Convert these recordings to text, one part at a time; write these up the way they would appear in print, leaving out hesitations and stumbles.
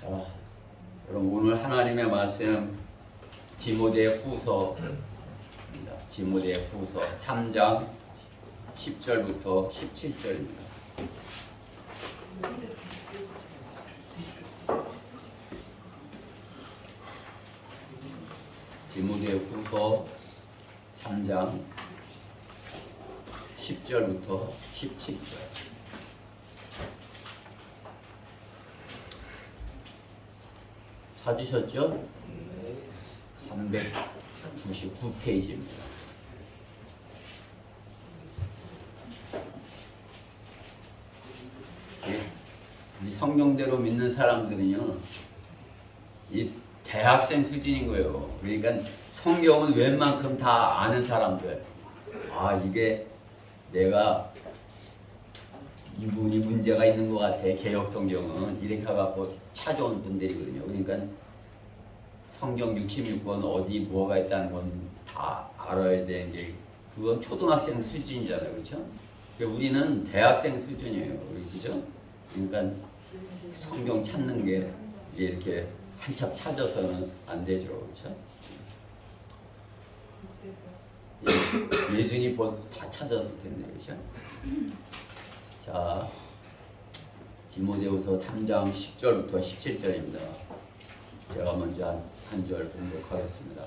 자, 그럼 오늘 하나님의 말씀 디모데후서 3장 10절부터 17절입니다. 디모데후서 3장 10절부터 17절. 찾으셨죠? 399페이지입니다. 이 성경대로 믿는 사람들은요, 이 대학생 수준인 거예요. 그러니까 성경은 웬만큼 다 아는 사람들. 아, 이게 내가 이분이 문제가 있는 것 같아. 개혁 성경은 이렇게 해갖고 찾아온 분들이거든요. 그러니까 성경 66권 어디 뭐가 있다는 건 다 알아야 되는 게, 그건 초등학생 수준이잖아요, 그렇죠? 우리는 대학생 수준이에요, 그렇죠? 그러니까 성경 찾는 게 이렇게 한참 찾아서는 안 되죠, 그렇죠? 예수님이 벌써 다 찾았을 텐데, 그렇죠? 자, 디모데후서 3장 10절부터 17절입니다. 제가 먼저 한 절 봉독하겠습니다.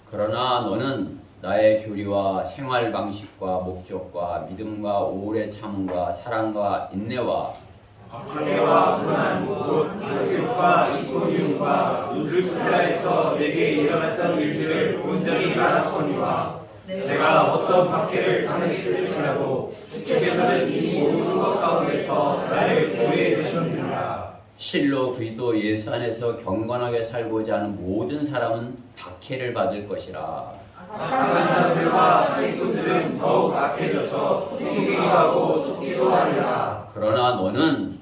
그러나 너는 나의 교리와 생활 방식과 목적과 믿음과 오래 참음과 사랑과 인내와 박해와 고난 곧 안티옥과 이코니움과 루스드라에서 내게 일어났던 일들을 온전히 알았거니와 내가 어떤 박해를 당했을지라도 주께서는 이 모든 것 가운데서 나를 구해 주셨느니라. 실로 그리스도 예수 안에서 경건하게 살고자 하는 모든 사람은 박해를 받을 것이라. 악한 사람들과 사기꾼들은 더욱 악해져서 속이기도 하고 속기도 하리라. 그러나 너는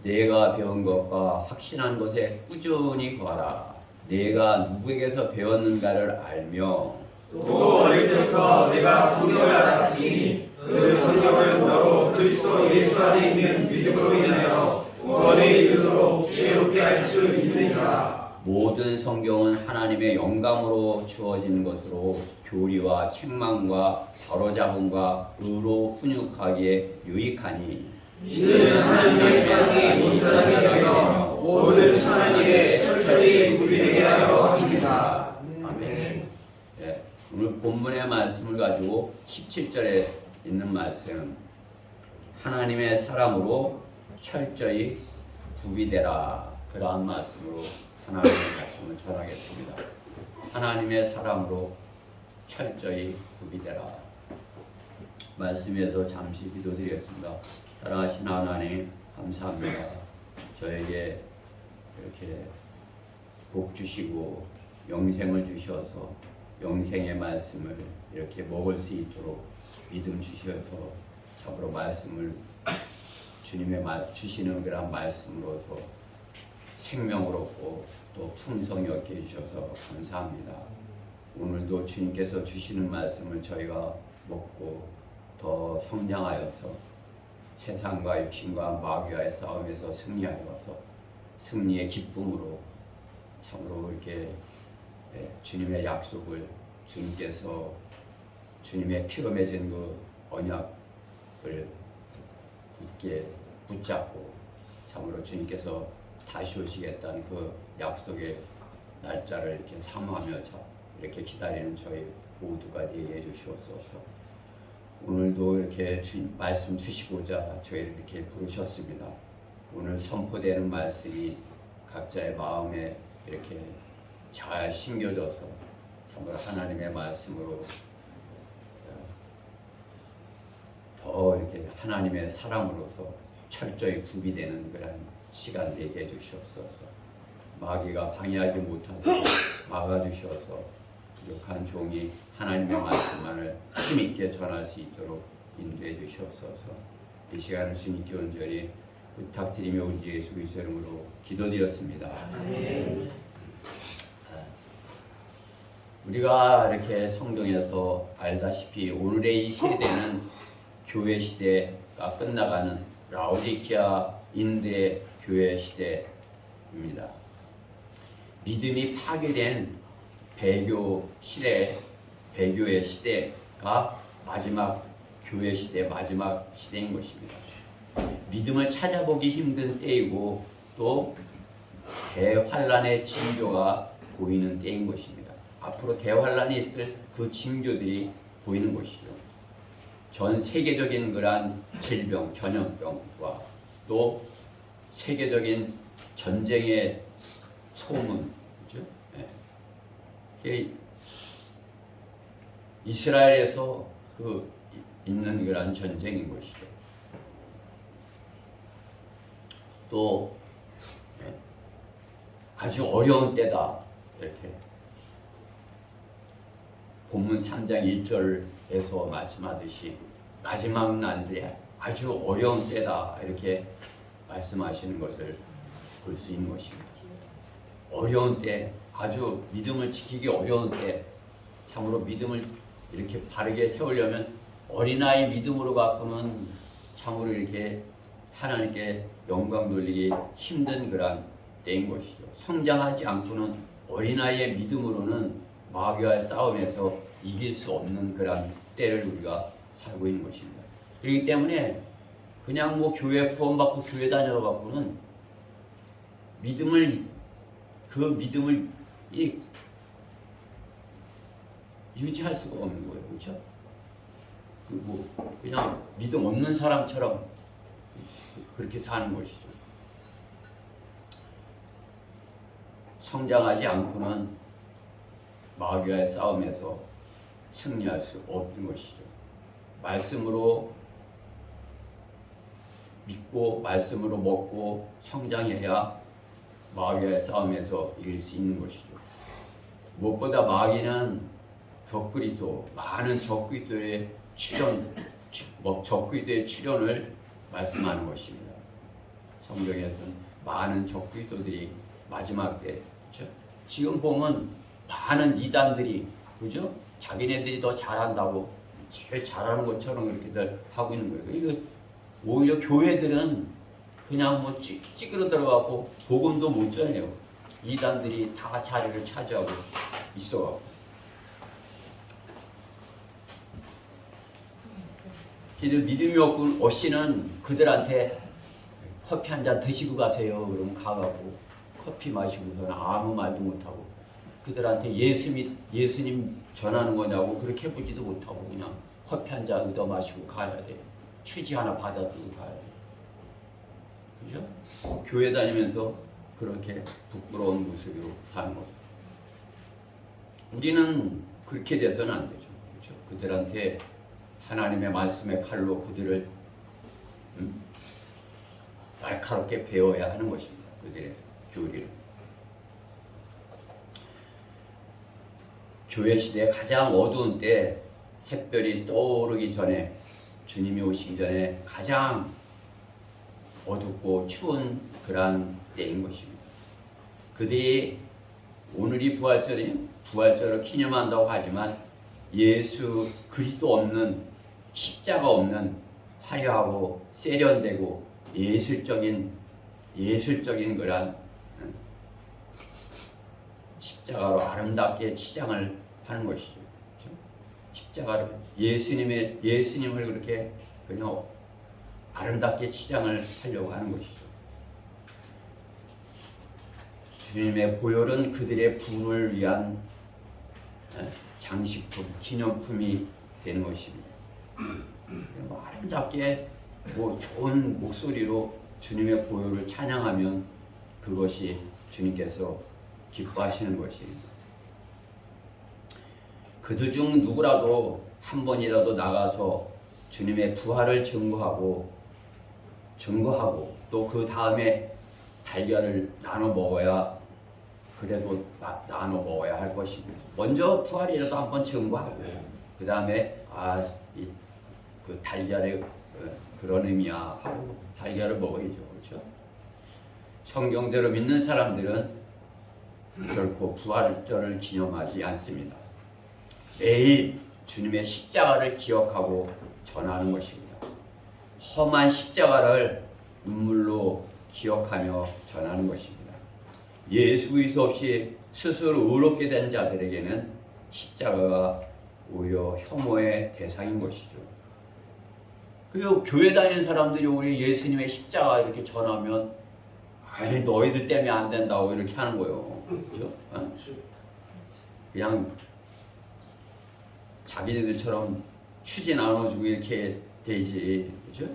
내가 배운 것과 확신한 것에 꾸준히 구하라. 내가 누구에게서 배웠는가를 알며 또 어릴 때부터 내가 성경을 알았으니 그 성경을 너로 그리스도 예수 안에 있는 믿음으로 인하여 구원에 이르도록 지혜롭게 할 수 있느니라. 모든 성경은 하나님의 영감으로 주어진 것으로 교리와 책망과 바로잡음과 의로 훈육하기에 유익하니 이는 하나님의 사랑이 온전하게 여겨 모든 선한 일에 철저히 구비되게 하려 합니다. 아멘. 예, 오늘 본문의 말씀을 가지고 17절에 있는 말씀, 하나님의 사람으로 철저히 구비되라, 그러한 말씀으로 하나님의 말씀을 전하겠습니다. 하나님의 사람으로 철저히 구비되라. 말씀에서 잠시 기도드리겠습니다. 사랑하신 하나님, 감사합니다. 저에게 이렇게 복 주시고 영생을 주셔서 영생의 말씀을 이렇게 먹을 수 있도록 믿음 주셔서 참으로 말씀을 주님의 주시는 그런 말씀으로서 생명을 얻고 또 풍성히 얻게 해주셔서 감사합니다. 오늘도 주님께서 주시는 말씀을 저희가 먹고 더 성장하여서 세상과 육신과 마귀와의 싸움에서 승리하여서 승리의 기쁨으로 참으로 이렇게 주님의 약속을, 주님께서 주님의 피로 맺은 그 언약을 굳게 붙잡고 참으로 주님께서 다시 오시겠다는 그 약속의 날짜를 이렇게 사모하며 이렇게 기다리는 저희 모두가 되게 해주시옵소서. 오늘도 이렇게 말씀 주시고자 저희를 이렇게 부르셨습니다. 오늘 선포되는 말씀이 각자의 마음에 이렇게 잘 심겨져서 참으로 하나님의 말씀으로 더 이렇게 하나님의 사람으로서 철저히 구비되는 그런 시간 되게 해주시옵소서. 마귀가 방해하지 못하도록 막아주셔서 부족한 종이 하나님의 말씀만을 힘있게 전할 수 있도록 인도해 주시옵소서. 이 시간을 주님께 온전히 부탁드리며 우리 주 예수 그리스도 이름으로 기도드렸습니다. 아멘. 우리가 이렇게 성경에서 알다시피 오늘의 이 세대는 교회 시대가 끝나가는 라오디키아 인도의 교회 시대, 것입니다. 믿음이 파괴된 배교 시대, 배교의 시대가 마지막 교회 시대, 마지막 시대인 것입니다. 믿음을 찾아보기 힘든 때이고 또 대환란의 징조가 보이는 때인 것입니다. 앞으로 대환란이 있을 그 징조들이 보이는 것이죠. 전 세계적인 그러한 질병, 전염병과 또 세계적인 전쟁의 소문, 그렇죠? 네. 이스라엘에서 그 있는 그러한 전쟁인 것이죠. 또 아주 어려운 때다 이렇게 본문 3장 1절에서 말씀하듯이 마지막 날들에 아주 어려운 때다 이렇게 말씀하시는 것을 볼 수 있는 것입니다. 어려운 때, 아주 믿음을 지키기 어려운 때, 참으로 믿음을 이렇게 바르게 세우려면 어린아이 믿음으로 갖고는 참으로 이렇게 하나님께 영광 돌리기 힘든 그런 때인 것이죠. 성장하지 않고는 어린아이의 믿음으로는 마귀와의 싸움에서 이길 수 없는 그런 때를 우리가 살고 있는 것입니다. 그렇기 때문에 그냥 뭐 교회 구원받고 교회 다녀갖고는 그 믿음을 유지할 수가 없는 거예요. 그렇죠? 그리고 그냥 믿음 없는 사람처럼 그렇게 사는 것이죠. 성장하지 않고는 마귀와의 싸움에서 승리할 수 없는 것이죠. 말씀으로 믿고 말씀으로 먹고 성장해야 마귀와의 싸움에서 이길 수 있는 것이죠. 무엇보다 마귀는 적그리스도, 많은 적그리스도의 적그리스도의 출현을 말씀하는 것입니다. 성경에서는 많은 적그리스도들이 마지막 때, 그렇죠? 지금 보면 많은 이단들이, 그죠? 자기네들이 더 잘한다고 제일 잘하는 것처럼 그렇게들 하고 있는 거예요. 이거 오히려 교회들은 그냥 뭐 찌그러 들어가고 복음도 못 전해요. 이단들이 다 자리를 차지하고 있어가고. 믿음이 없이는 그들한테 커피 한 잔 드시고 가세요. 그러면 가가고 커피 마시고서는 아무 말도 못하고 그들한테 예수님 전하는 거냐고 그렇게 보지도 못하고 그냥 커피 한 잔 얻어 마시고 가야 돼. 휴지 하나 받아들고 가야 돼. 그죠? 교회 다니면서 그렇게 부끄러운 모습으로 사는 거죠. 우리는 그렇게 돼서는 안 되죠. 그렇죠? 그들한테 하나님의 말씀의 칼로 그들을 날카롭게 베어야 하는 것입니다. 그들의 교리를. 교회 시대의 가장 어두운 때, 샛별이 떠오르기 전에, 주님이 오시기 전에 가장 어둡고 추운 그러한 때인 것입니다. 그들이 오늘이 부활절을 기념한다고 하지만 예수 그리스도 없는, 십자가 없는 화려하고 세련되고 예술적인 그러한 십자가로 아름답게 치장을 하는 것이죠. 그렇죠? 십자가로 예수님을 그렇게 그냥 아름답게 치장을 하려고 하는 것이죠. 주님의 보혈은 그들의 부흥을 위한 장식품, 기념품이 되는 것입니다. 아름답게 좋은 목소리로 주님의 보혈을 찬양하면 그것이 주님께서 기뻐하시는 것입니다. 그들 중 누구라도 한 번이라도 나가서 주님의 부활을 증거하고 또 그 다음에 달걀을 나눠 먹어야 나눠 먹어야 할 것입니다. 먼저 부활이라도 한번 증거하고 그 다음에 그 달걀의 그런 의미야 하고 달걀을 먹어야죠. 그렇죠? 성경대로 믿는 사람들은 결코 부활절을 기념하지 않습니다. 매일 주님의 십자가를 기억하고 전하는 것입니다. 험한 십자가를 눈물로 기억하며 전하는 것입니다. 예수 그리스도 없이 스스로 의롭게 된 자들에게는 십자가가 오히려 혐오의 대상인 것이죠. 그리고 교회 다니는 사람들이 우리 예수님의 십자가 이렇게 전하면 아니 너희들 때문에 안 된다고 이렇게 하는 거예요. 그렇죠? 그냥 자기네들처럼 추진 나눠주고 이렇게 되지, 그렇죠?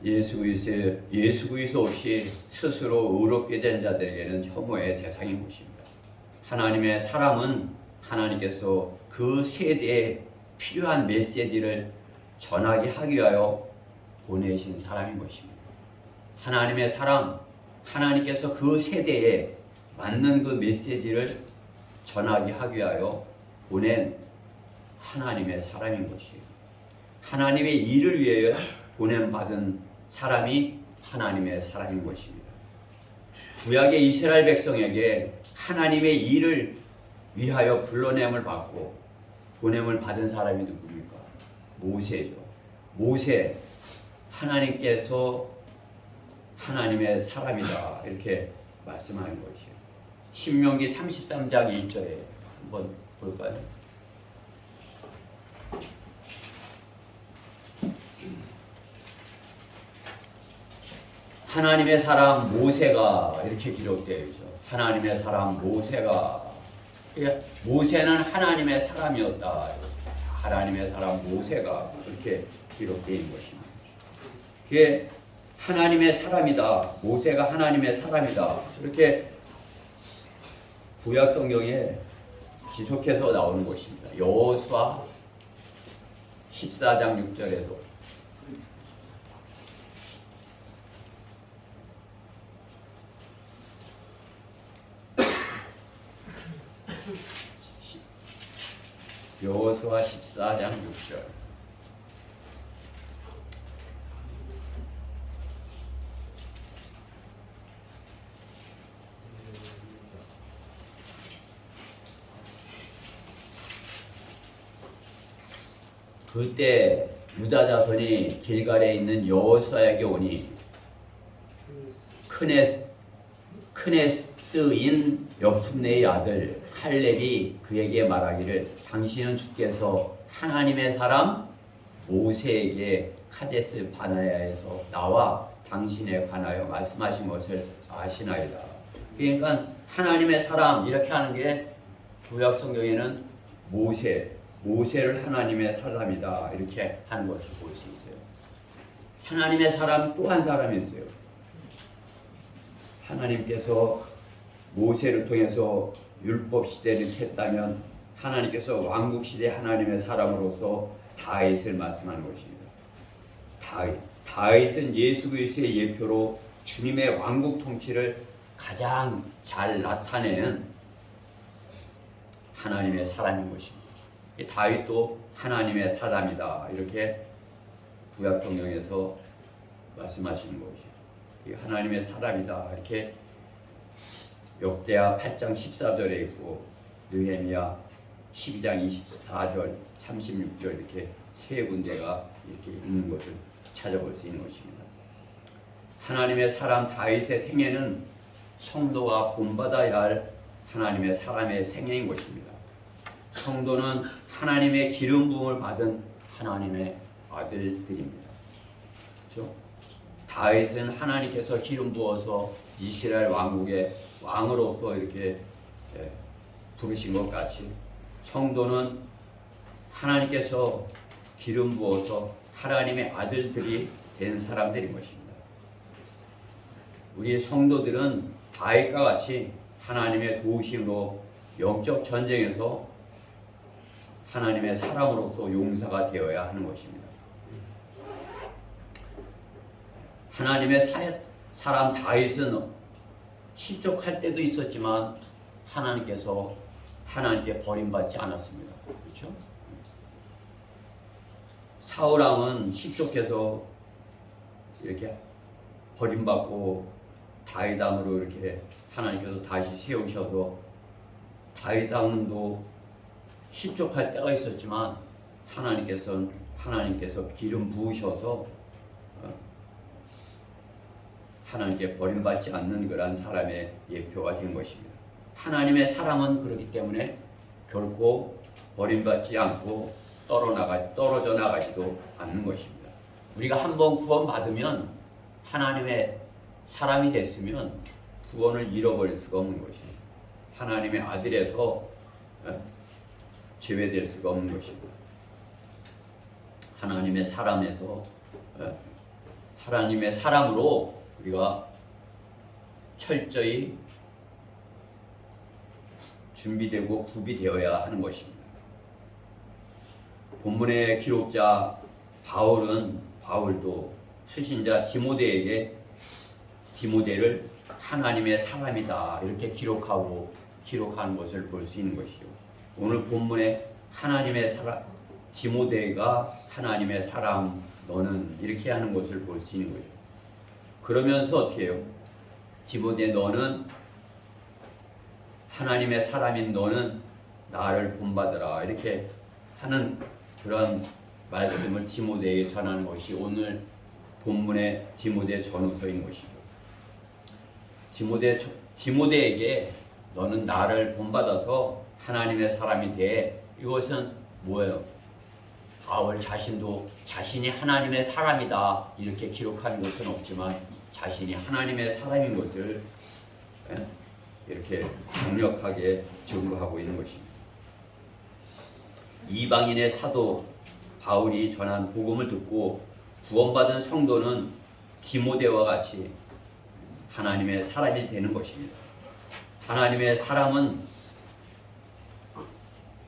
예수 그리스도 없이 스스로 의롭게 된 자들에게는 혐오의 대상인 것입니다. 하나님의 사람은 하나님께서 그 세대에 필요한 메시지를 전하게 하기 위하여 보내신 사람인 것입니다. 하나님의 사람, 하나님께서 그 세대에 맞는 그 메시지를 전하게 하기 위하여 보낸 하나님의 사람인 것이에요. 하나님의 일을 위하여 보냄받은 사람이 하나님의 사람인 것입니다. 구약의 이스라엘 백성에게 하나님의 일을 위하여 불러냄을 받고 보냄을 받은 사람이 누굽니까? 모세죠. 모세, 하나님께서 하나님의 사람이다 이렇게 말씀하는 것이에요. 신명기 33장 1절에 한번 볼까요? 하나님의 사람 모세가 이렇게 기록되어 있죠. 하나님의 사람 모세가, 모세는 하나님의 사람이었다. 하나님의 사람 모세가 이렇게 기록되어 있는 것입니다. 그게 하나님의 사람이다. 모세가 하나님의 사람이다. 이렇게 구약 성경에 지속해서 나오는 것입니다. 여호수아 14장 6절에도 여호수아 14장 6절 그때 유다 자손이 길갈에 있는 여호수아에게 오니 크네스인 여푼네의 아들 칼렙이 그에게 말하기를 당신은 주께서 하나님의 사람 모세에게 카데스 바네아에서 나와 당신에 관하여 말씀하신 것을 아시나이다. 그러니까 하나님의 사람 이렇게 하는 게 구약 성경에는 모세를 하나님의 사람이다 이렇게 하는 것을 볼 수 있어요. 하나님의 사람 또 한 사람이 있어요. 하나님께서 모세를 통해서 율법 시대를 캤다면 하나님께서 왕국 시대 하나님의 사람으로서 다윗을 말씀하는 것입니다. 다윗은 예수 그리스도의 예표로 주님의 왕국 통치를 가장 잘 나타내는 하나님의 사람인 것입니다. 다윗도 하나님의 사람이다 이렇게 구약 성경에서 말씀하시는 것이죠. 하나님의 사람이다 이렇게 역대하 8장 14절에 있고 느헤미야 12장 24절 36절 이렇게 세 군데가 이렇게 있는 것을 찾아볼 수 있는 것입니다. 하나님의 사람 다윗의 생애는 성도가 본받아야 할 하나님의 사람의 생애인 것입니다. 성도는 하나님의 기름 부음을 받은 하나님의 아들들입니다. 그렇죠? 다윗은 하나님께서 기름 부어서 이스라엘 왕국의 왕으로서 이렇게 부르신 것 같이 성도는 하나님께서 기름 부어서 하나님의 아들들이 된 사람들인 것입니다. 우리 성도들은 다윗과 같이 하나님의 도우심으로 영적 전쟁에서 하나님의 사람으로서 용사가 되어야 하는 것입니다. 하나님의 사람 다윗은 실족할 때도 있었지만 하나님께 버림받지 않았습니다. 그렇죠? 사울 왕은 실족해서 이렇게 버림받고 다윗 왕으로 이렇게 하나님께서 다시 세우셔서 다윗 왕도 실족할 때가 있었지만 하나님께서 기름 부으셔서 하나님께 버림받지 않는 그러한 사람의 예표가 된 것입니다. 하나님의 사람은 그렇기 때문에 결코 버림받지 않고 떨어져 나가지도 않는 것입니다. 우리가 한번 구원받으면 하나님의 사람이 됐으면 구원을 잃어버릴 수가 없는 것입니다. 하나님의 아들에서 제외될 수가 없는 것입니다. 하나님의 사람에서 하나님의 사람으로 우리가 철저히 준비되고 구비되어야 하는 것입니다. 본문의 기록자 바울도 수신자 디모데를 하나님의 사람이다 이렇게 기록하는 것을 볼 수 있는 것이죠. 오늘 본문에 하나님의 사람 디모데가 하나님의 사람 너는 이렇게 하는 것을 볼 수 있는 거죠. 그러면서 어떻게 해요? 디모데 너는 하나님의 사람인 너는 나를 본받으라 이렇게 하는 그런 말씀을 디모데에게 전하는 것이 오늘 본문의 디모데 전후서인 것이죠. 디모데에게 너는 나를 본받아서 하나님의 사람이 돼. 이것은 뭐예요? 바울 자신도 자신이 하나님의 사람이다 이렇게 기록한 것은 없지만 자신이 하나님의 사람인 것을 이렇게 강력하게 증거하고 있는 것입니다. 이방인의 사도 바울이 전한 복음을 듣고 구원받은 성도는 디모데와 같이 하나님의 사람이 되는 것입니다. 하나님의 사람은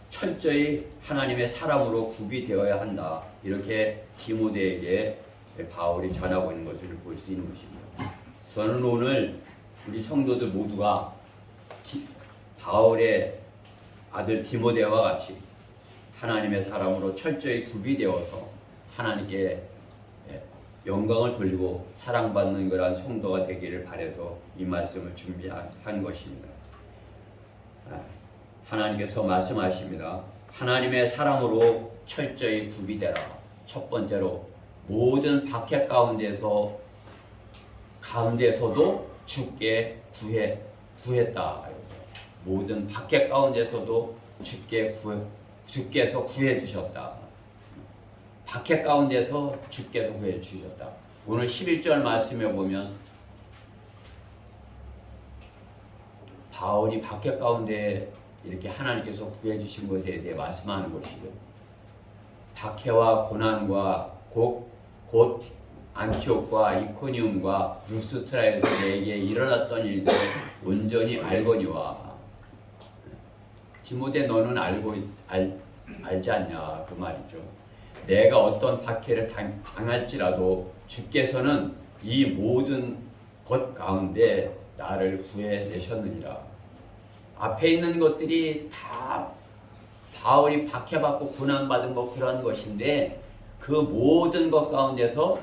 철저히 하나님의 사람으로 구비되어야 한다. 이렇게 디모데에게 바울이 전하고 있는 것을 볼 수 있는 것입니다. 저는 오늘 우리 성도들 모두가 바울의 아들 디모데와 같이 하나님의 사람으로 철저히 구비되어서 하나님께 영광을 돌리고 사랑받는 그러한 성도가 되기를 바라서 이 말씀을 준비한 것입니다. 하나님께서 말씀하십니다. 하나님의 사람으로 철저히 구비되라. 첫 번째로 모든 박해 가운데서도 주께 구했다. 모든 박해 가운데서도 주께서 구해 주셨다. 박해 가운데서 주께서 구해 주셨다. 오늘 11절 말씀에 보면 바울이 박해 가운데 이렇게 하나님께서 구해 주신 것에 대해 말씀하는 것이죠. 박해와 고난과 곧 안티옥과 이코니움과 루스트라에서 내게 일어났던 일들을 온전히 알거니와. 디모데 너는 알지 않냐 그 말이죠. 내가 어떤 박해를 당할지라도 주께서는 이 모든 것 가운데 나를 구해내셨느니라. 앞에 있는 것들이 다 바울이 박해받고 고난받은 것 그런 것인데 그 모든 것 가운데서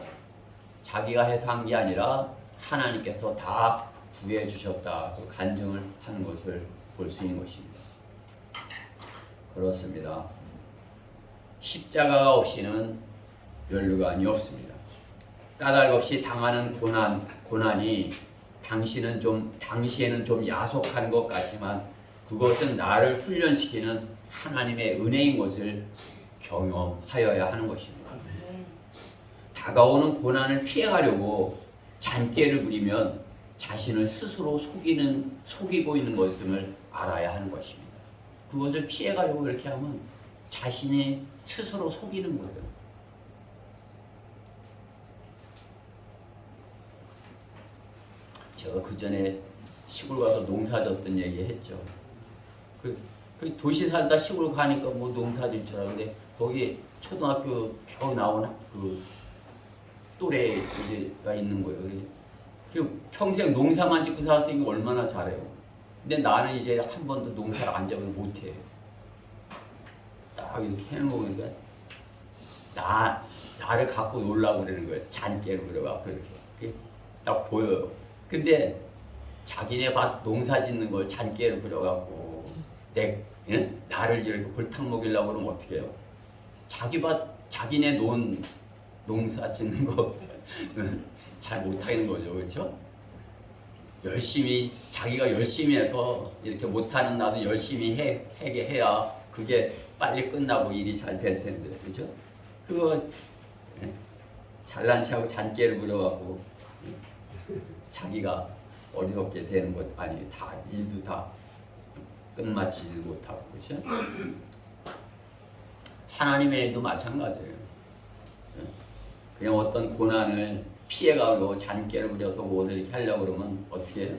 자기가 해서 한 게 아니라 하나님께서 다 구해주셨다. 그 간증을 하는 것을 볼 수 있는 것입니다. 그렇습니다. 십자가가 없이는 면류관이 없습니다. 까닭 없이 당하는 고난이 당시에는 좀 야속한 것 같지만 그것은 나를 훈련시키는 하나님의 은혜인 것을 경험하여야 하는 것입니다. 다가오는 고난을 피해가려고 잔꾀를 부리면 자신을 스스로 속이고 있는 것을 알아야 하는 것입니다. 그것을 피해가려고 이렇게 하면 자신이 스스로 속이는 거예요. 제가 그 전에 시골 가서 농사 졌던 얘기 했죠. 그 도시 살다 시골 가니까 뭐 농사 질 줄 알았는데 거기 초등학교 겨우 나온 그 또래가 있는 거예요. 그 평생 농사만 짓고 살았으니까 얼마나 잘해요. 근데 나는 이제 한 번도 농사를 안 잡아서 못해. 딱 이렇게 해놓은 거 보니까 나를 갖고 놀라고 그러는 거예요. 잔깨로 그래갖고 이렇게 딱 보여요. 근데 자기네 밭 농사 짓는 걸 잔깨로 그려갖고 나를 이렇게 골탕 먹이려고 그러면 어떻게 해요? 자기 밭 자기네 논 농사 짓는 거 잘 못하는 거죠, 그렇죠? 열심히 자기가 열심히 해서 이렇게 못하는 나도 열심히 하게 해야 그게 빨리 끝나고 일이 잘 될 텐데, 그렇죠? 그거 잘난 체하고 잔깨를 부려갖고 자기가 어리석게 되는 것 아니 다 일도 다 끝마치지 못하고, 그렇죠? 하나님의 일도 마찬가지예요. 그냥 어떤 고난을 피해가고 잔깨를 부려서 오늘 이렇게 하려고 그러면 어떻게 해요?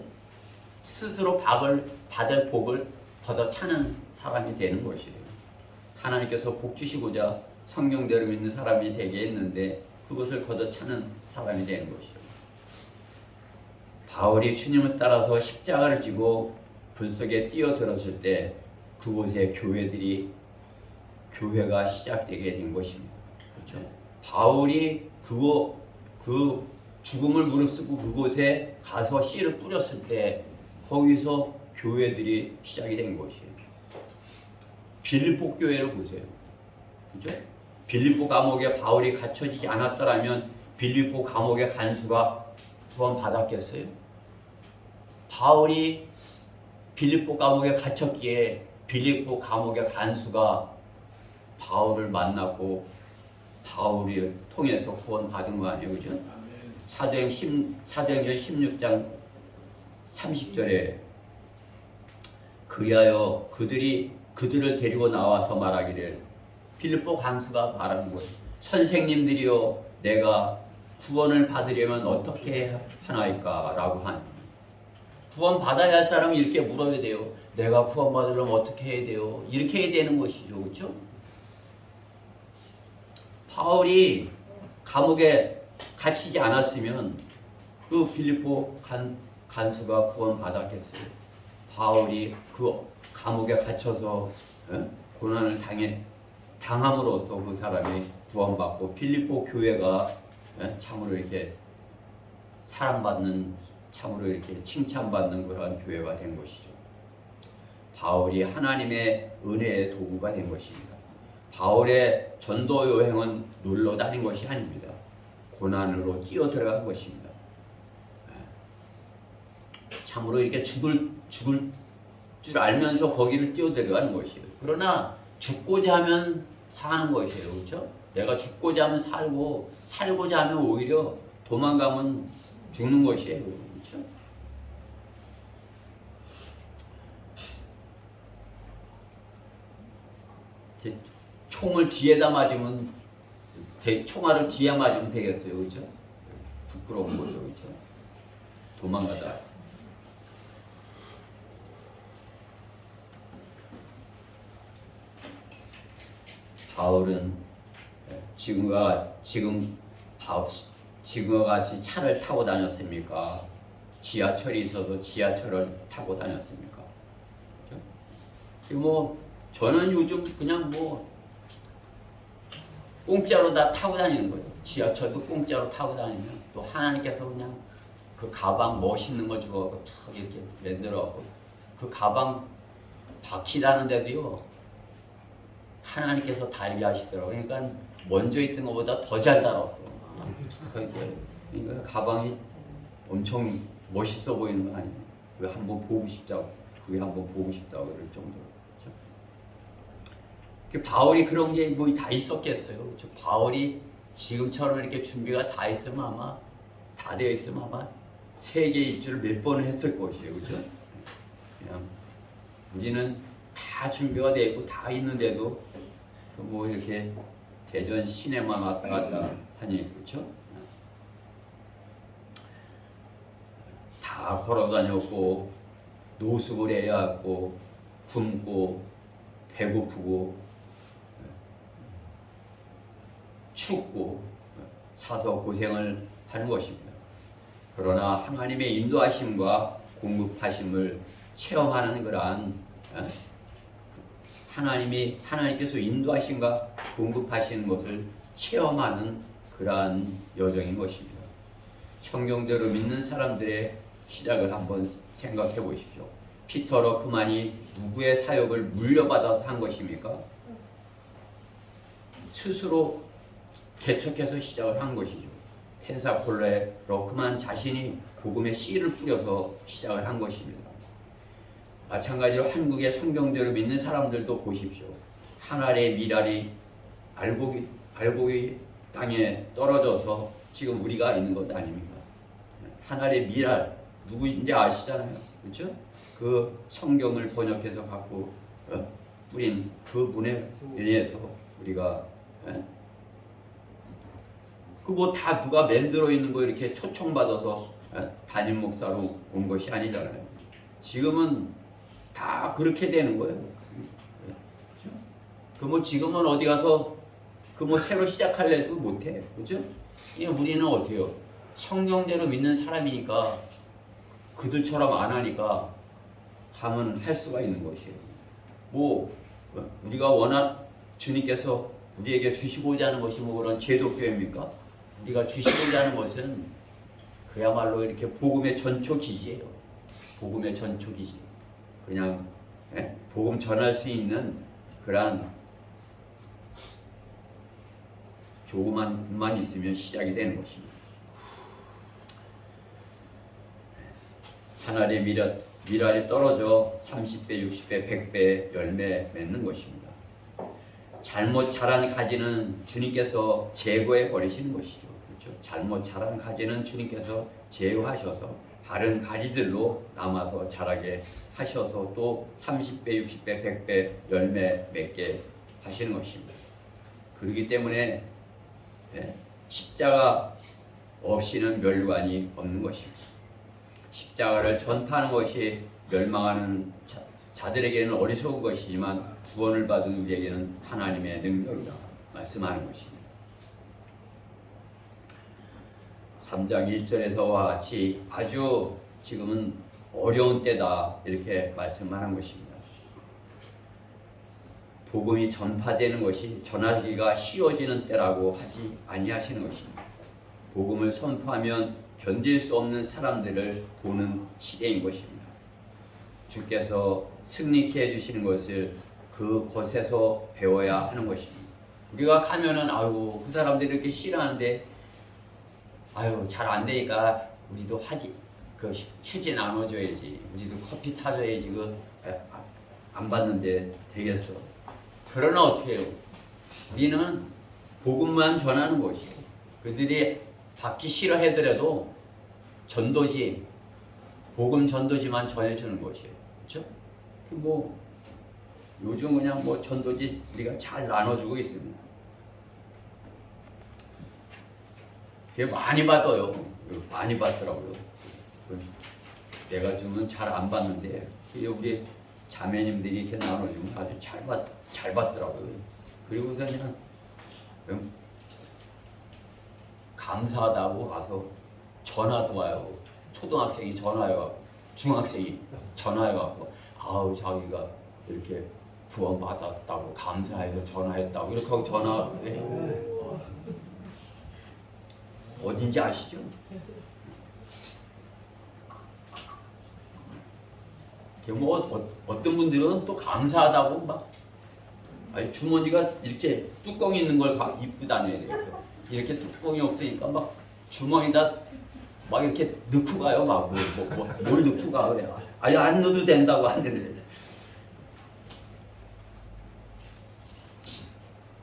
스스로 받을 복을 걷어차는 사람이 되는 것이에요. 하나님께서 복 주시고자 성경대로 믿는 사람이 되게 했는데 그것을 걷어차는 사람이 되는 것이죠. 바울이 주님을 따라서 십자가를 지고 불 속에 뛰어들었을 때 그곳에 교회가 시작되게 된 것입니다. 그렇죠? 바울이 그 죽음을 무릅쓰고 그곳에 가서 씨를 뿌렸을 때 거기서 교회들이 시작이 된 것이에요. 빌립보 교회를 보세요. 그죠? 빌립보 감옥에 바울이 갇혀지지 않았더라면 빌립보 감옥의 간수가 구원받았겠어요? 바울이 빌립보 감옥에 갇혔기에 빌립보 감옥의 간수가 바울을 만났고 바울을 통해서 구원받은 거 아니에요, 그죠? 사도행전 16장 30절에 그리하여 그들을 데리고 나와서 말하기를 빌립보 간수가 말하는 거예요. 선생님들이여 내가 구원을 받으려면 어떻게 하나이까? 라고 하니 구원 받아야 할 사람은 이렇게 물어야 돼요. 내가 구원 받으려면 어떻게 해야 돼요? 이렇게 해야 되는 것이죠, 그렇죠? 바울이 감옥에 갇히지 않았으면 그 빌립보 간수가 구원 받았겠어요. 바울이 그 감옥에 갇혀서 고난을 당함으로써 그 사람이 구원받고 빌립보 교회가 참으로 이렇게 사랑받는, 참으로 이렇게 칭찬받는 그러한 교회가 된 것이죠. 바울이 하나님의 은혜의 도구가 된 것입니다. 바울의 전도 여행은 놀러 다닌 것이 아닙니다. 고난으로 뛰어들어간 것입니다. 참으로 이렇게 죽을 줄 알면서 거기를 뛰어들어가는 것이에요. 그러나 죽고자 하면 사는 것이에요. 그렇죠? 내가 죽고자 하면 살고 살고자 하면 오히려 도망가면 죽는 것이에요. 그렇죠? 총을 뒤에다 맞으면 총알을 뒤에 맞으면 되겠어요, 그렇죠? 부끄러운 거죠, 그렇죠? 도망가다. 바울은 지금과 같이 차를 타고 다녔습니까? 지하철이 있어서 지하철을 타고 다녔습니까? 그렇죠? 저는 요즘 그냥 공짜로 다 타고 다니는 거예요. 지하철도 공짜로 타고 다니면 또 하나님께서 그냥 그 가방 멋있는 거 주고 탁 이렇게 만들어갖고 그 가방 바퀴 다는데도요 하나님께서 달게 하시더라고요. 그러니까 먼저 있던 것보다 더 잘 달았어. 그러니까 가방이 엄청 멋있어 보이는 거 아니에요. 그게 한번 보고 싶다고 그럴 정도로. 바울이 그런 게 다 있었겠어요. 그렇죠? 바울이 지금처럼 이렇게 준비가 다 있으면 아마 다 되어 있으면 아마 세계 일주를 몇 번을 했을 것이에요. 그렇죠? 그냥 우리는 다 준비가 되어 있고 다 있는데도 이렇게 대전 시내만 왔다 갔다 하니, 그렇죠? 다 걸어 다녔고 노숙을 해야 하고 굶고 배고프고 춥고 사서 고생을 하는 것입니다. 그러나 하나님의 인도하심과 공급하심을 체험하는 그러한 하나님께서 인도하심과 공급하시는 것을 체험하는 그러한 여정인 것입니다. 성경대로 믿는 사람들의 시작을 한번 생각해 보십시오. 피터로 그만이 누구의 사역을 물려받아서 한 것입니까? 스스로 개척해서 시작을 한 것이죠. 펜사콜라로 그만 자신이 복음의 씨를 뿌려서 시작을 한 것입니다. 마찬가지로 한국의 성경대로 믿는 사람들도 보십시오. 하나의 미랄이 알곡이 땅에 떨어져서 지금 우리가 있는 것 아닙니까? 하나의 미랄 누구인지 아시잖아요, 그렇죠? 그 성경을 번역해서 갖고 뿌린 그분에 의해서 우리가 그 뭐 다 누가 만들어 있는 거 이렇게 초청받아서 담임 목사로 온 것이 아니잖아요. 지금은 다 그렇게 되는 거예요. 그 뭐 지금은 어디 가서 그 뭐 새로 시작할래도 못해, 그렇죠? 우리는 어때요? 성경대로 믿는 사람이니까 그들처럼 안 하니까 가면 할 수가 있는 것이에요. 뭐 우리가 워낙 주님께서 우리에게 주시고자 하는 것이 뭐 그런 제도교회입니까? 우리가 주시고자 하는 것은 그야말로 이렇게 복음의 전초기지예요. 복음의 전초기지. 그냥 복음 전할 수 있는 그러한 조금만 있으면 시작이 되는 것입니다. 하나의 미랄이 떨어져 30배, 60배, 100배 열매 맺는 것입니다. 잘못 자란 가지는 주님께서 제거해 버리시는 것이죠. 그렇죠? 잘못 자란 가지는 주님께서 제거하셔서 바른 가지들로 남아서 자라게 하셔서 또 30배, 60배, 100배 열매 맺게 하시는 것입니다. 그렇기 때문에 십자가 없이는 멸관이 없는 것입니다. 십자가를 전파하는 것이 멸망하는 자들에게는 어리석은 것이지만 구원을 받은 우리에게는 하나님의 능력이다 말씀하는 것입니다. 3장 1절에서와 같이 아주 지금은 어려운 때다 이렇게 말씀하는 것입니다. 복음이 전파되는 것이 전하기가 쉬워지는 때라고 하지 아니하시는 것입니다. 복음을 선포하면 견딜 수 없는 사람들을 보는 시대인 것입니다. 주께서 승리케 해주시는 것을 그곳에서 배워야 하는 것입니다. 우리가 가면은 아유 그 사람들이 이렇게 싫어하는데 아유 잘 안 되니까 우리도 하지 그 휴지 나눠줘야지 우리도 커피 타줘야지 안 받는데 되겠어. 그러나 어떻게 해요? 우리는 복음만 전하는 것이에요. 그들이 받기 싫어하더라도 전도지 복음 전도지만 전해주는 것이에요. 그렇죠? 뭐 요즘 그냥 뭐 전도지 우리가 잘 나눠주고 있습니다. 그게 많이 받아요. 많이 받더라고요. 내가 주면 잘 안 받는데 우리 자매님들이 이렇게 나눠주면 아주 잘 받더라고요. 그리고서 그냥 감사하다고 와서 전화도 와요. 초등학생이 전화해요. 중학생이 전화해갖고 아우 자기가 이렇게 구원받았다고 감사해서 전화했다고 이렇게 하고 전화를 해요. 어딘지 아시죠? 뭐 어떤 분들은 또 감사하다고 막 아니 주머니가 이렇게 뚜껑이 있는 걸 입고 다녀야 되겠어. 이렇게 뚜껑이 없으니까 막 주머니다 막 이렇게 넣고 가요. 막 뭘 넣고 가 그래. 아니 안 넣어도 된다고 하는데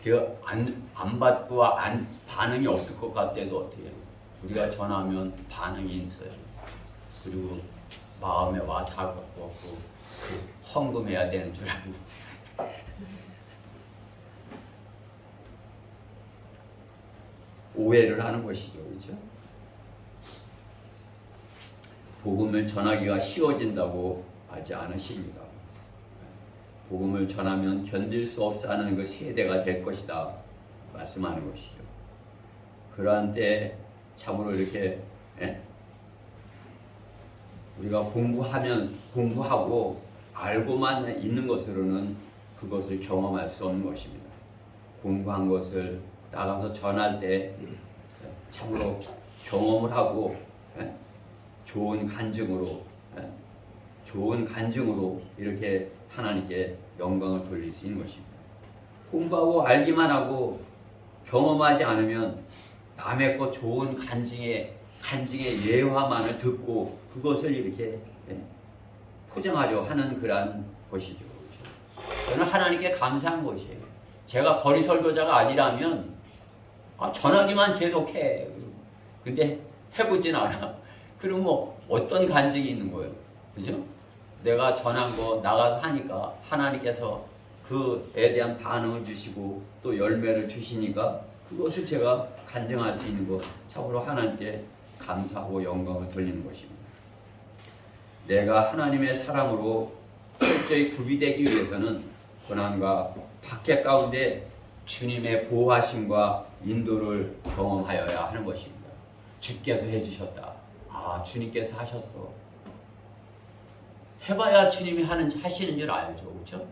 그 안 받고 안 반응이 없을 것 같아도 어떻게 해요? 우리가 전화하면 반응이 있어요. 그리고 마음에 와 닿고 그 헌금해야 되는 줄 알고 오해를 하는 것이죠, 그렇죠? 복음을 전하기가 쉬워진다고 하지 않으십니다. 복음을 전하면 견딜 수 없어 하는 그 세대가 될 것이다 말씀하는 것이죠. 그러한 때 참으로 이렇게 우리가 공부하고 알고만 있는 것으로는 그것을 경험할 수 없는 것입니다. 공부한 것을 나가서 전할 때 참으로 경험을 하고 좋은 간증으로 이렇게 하나님께 영광을 돌릴 수 있는 것입니다. 공부하고 알기만 하고 경험하지 않으면 남의 것 좋은 간증의 예화만을 듣고 그것을 이렇게 포장하려 하는 그러한 것이죠. 그렇죠? 저는 하나님께 감사한 것이에요. 제가 거리 설교자가 아니라면 전하기만 계속해. 근데 해보진 않아. 그럼 뭐 어떤 간증이 있는 거예요? 그죠? 내가 전한 거 나가서 하니까 하나님께서 그에 대한 반응을 주시고 또 열매를 주시니까 그것을 제가 간증할 수 있는 것, 참으로 하나님께 감사하고 영광을 돌리는 것입니다. 내가 하나님의 사랑으로 철저히 구비되기 위해서는 고난과 박해 가운데 주님의 보호하심과 인도를 경험하여야 하는 것입니다. 주께서 해주셨다. 주님께서 하셨어. 해봐야 주님이 하시는 줄 알죠. 그렇죠?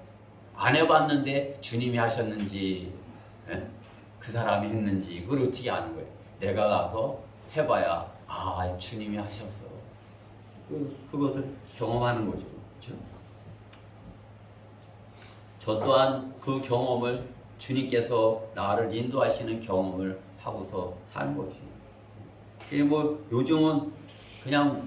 안 해봤는데 주님이 하셨는지 그 사람이 했는지 그걸 어떻게 아는 거예요? 내가 가서 해봐야 주님이 하셨어. 그것을 경험하는 거죠. 그렇죠? 저 또한 그 경험을 주님께서 나를 인도하시는 경험을 하고서 사는 것이에요. 뭐 요즘은 그냥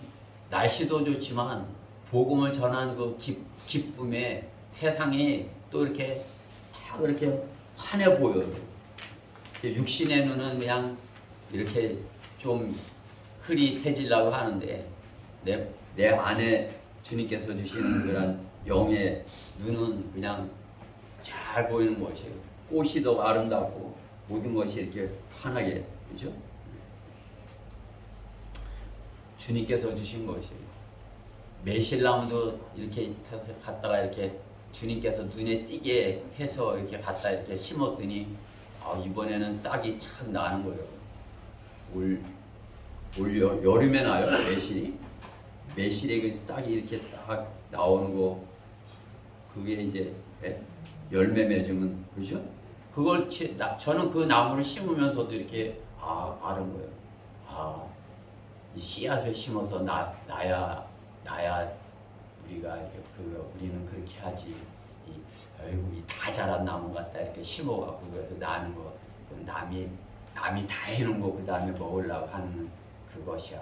날씨도 좋지만 복음을 전하는 그 기쁨에 세상이 또 이렇게 다 그렇게 환해 보여요. 육신의 눈은 그냥 이렇게 좀 흐릿해지려고 하는데 내 안에 주님께서 주시는 그런 영의 눈은 그냥 잘 보이는 것이에요. 꽃이 더 아름답고 모든 것이 이렇게 환하게, 그죠? 주님께서 주신 것이에요. 매실나무도 이렇게 서서 갖다가 이렇게 주님께서 눈에 띄게 해서 이렇게 갖다 이렇게 심었더니 이번에는 싹이 참 나는 거예요. 올 여름에 나요, 매실의 그 싹이 이렇게 딱 나오는 거, 그게 이제 열매 맺으면, 그죠? 그걸 저는 그 나무를 심으면서도 이렇게 아는 거예요. 이 씨앗을 심어서 나야 우리가 우리는 그렇게 하지. 이 다 자란 나무 갖다 이렇게 심어갖고 그래서 나는 거 남이 다 해놓은 거 그 다음에 먹으려고 하는 그것이야.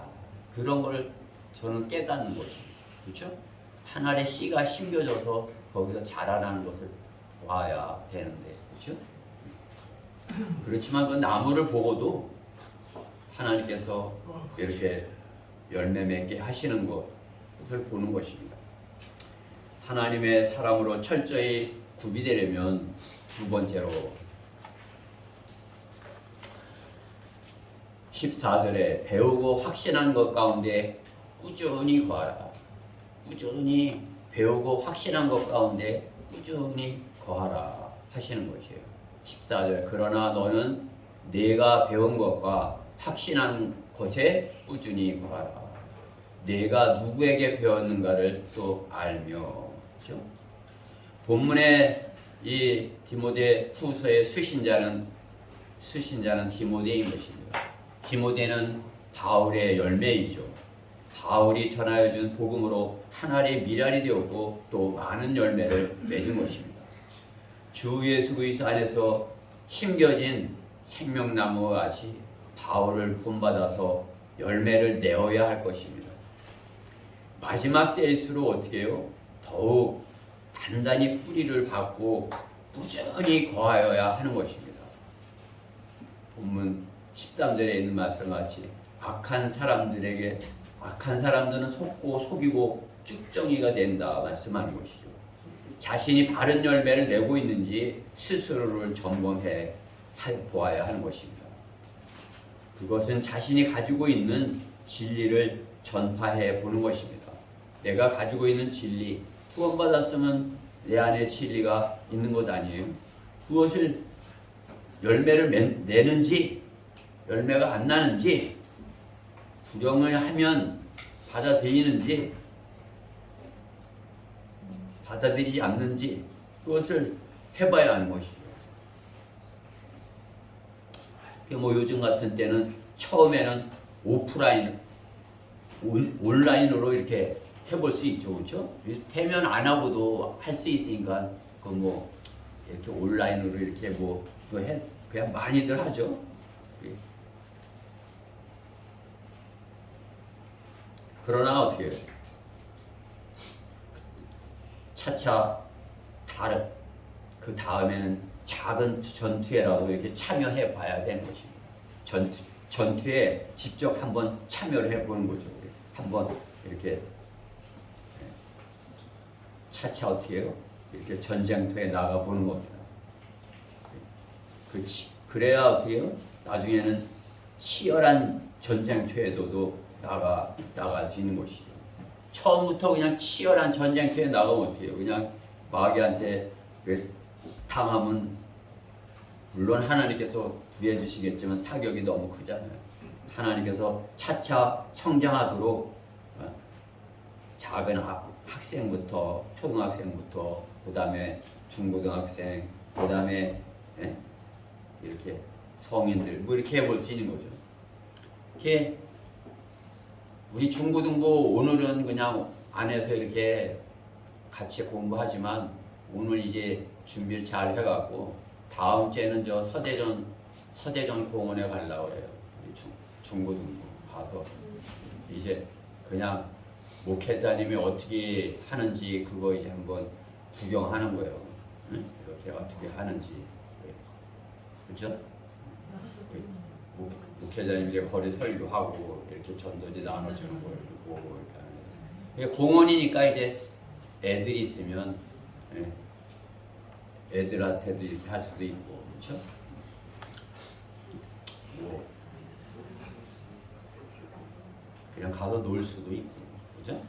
그런 걸 저는 깨닫는 것이, 그렇죠? 한 알의 씨가 심겨져서 거기서 자라나는 것을 봐야 되는데, 그렇죠? 그렇지만 그 나무를 보고도 하나님께서 이렇게 열매 맺게 하시는 것을 보는 것입니다. 하나님의 사랑으로 철저히 구비되려면 두 번째로 14절에 배우고 확신한 것 가운데 꾸준히 거하라. 꾸준히 배우고 확신한 것 가운데 꾸준히 거하라 하시는 것이에요. 14절 그러나 너는 내가 배운 것과 확신한 것에 꾸준히 거하라. 내가 누구에게 배웠는가를 또 알며. 그렇죠? 본문의 이 디모데 후서의 수신자는 디모데인 것입니다. 디모데는 바울의 열매이죠. 바울이 전하여 준 복음으로 한 알의 밀알이 되었고 또 많은 열매를 맺은 것입니다. 주 예수 그리스도 안에서 심겨진 생명나무와 같이 바울을 본받아서 열매를 내어야 할 것입니다. 마지막 때일수록 어떻게 해요? 더욱 단단히 뿌리를 받고 꾸준히 거하여야 하는 것입니다. 본문 13절에 있는 말씀과 같이 악한 사람들은 속고 속이고 쭉정이가 된다 말씀하는 것이죠. 자신이 바른 열매를 내고 있는지 스스로를 점검해 보아야 하는 것입니다. 그것은 자신이 가지고 있는 진리를 전파해 보는 것입니다. 내가 가지고 있는 진리, 구원받았으면 내 안에 진리가 있는 것 아니에요? 그것을 열매를 내는지 열매가 안 나는지 구경을 하면 받아들이는지 받아들이지 않는지 그것을 해봐야 하는 것이죠. 뭐 요즘 같은 때는 처음에는 온라인으로 이렇게 해볼 수 있죠, 그렇죠? 대면 안 하고도 할 수 있으니까 그 뭐 이렇게 온라인으로 이렇게 뭐 그냥 많이들 하죠. 그러나 어떻게 해요? 차차 그 다음에는 작은 전투에라도 이렇게 참여해 봐야 되는 것입니다. 전투에 직접 한번 참여를 해보는 거죠. 한번 이렇게 차차 어떻게 해요? 이렇게 전쟁터에 나가보는 겁니다. 그래야 어떻게 해요? 나중에는 치열한 전쟁터에도 나갈 수 있는 것이죠. 처음부터 그냥 치열한 전쟁터에 나가면 어떻게 해요? 그냥 마귀한테 당하면 물론 하나님께서 구해주시겠지만 타격이 너무 크잖아요. 하나님께서 차차 성장하도록 작은 학생부터 초등학생부터 그 다음에 중고등학생 그 다음에 이렇게 성인들 뭐 이렇게 해볼 수 있는 거죠. 이렇게 우리 중고등부 오늘은 그냥 안에서 이렇게 같이 공부하지만 오늘 이제 준비를 잘 해갖고 다음 주에는 저 서대전 공원에 가려고 해요. 중고등부 가서 이제 그냥 목회자님이 어떻게 하는지 그거 이제 한번 구경하는 거예요. 이렇게 어떻게 하는지. 그렇죠? 목회자님이 이제 거리 설교하고 이렇게 전도지 나눠주는 걸 보고 이렇게 하는. 공원이니까 이제 애들이 있으면 애들한테도 이렇게 할 수도 있고, 그렇죠? 뭐 그냥 가서 놀 수도 있고, 그렇죠?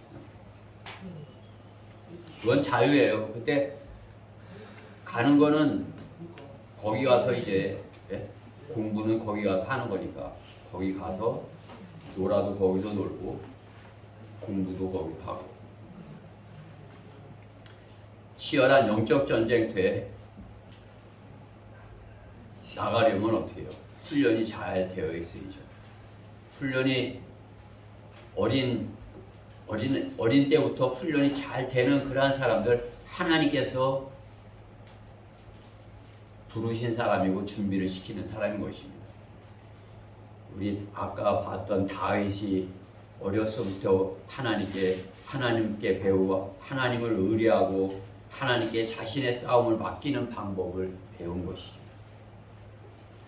그건 자유예요. 그때 가는 거는 거기 가서 이제 공부는 거기 가서 하는 거니까 거기 가서 놀아도 거기서 놀고 공부도 거기 하고. 치열한 영적 전쟁터에 나가려면 어떻게 해요? 훈련이 잘 되어 있어야죠. 훈련이 어린 때부터 훈련이 잘 되는 그러한 사람들 하나님께서 부르신 사람이고 준비를 시키는 사람인 것입니다. 우리 아까 봤던 다윗이 어려서부터 하나님께 배우고 하나님을 의뢰하고 하나님께 자신의 싸움을 맡기는 방법을 배운 것이죠.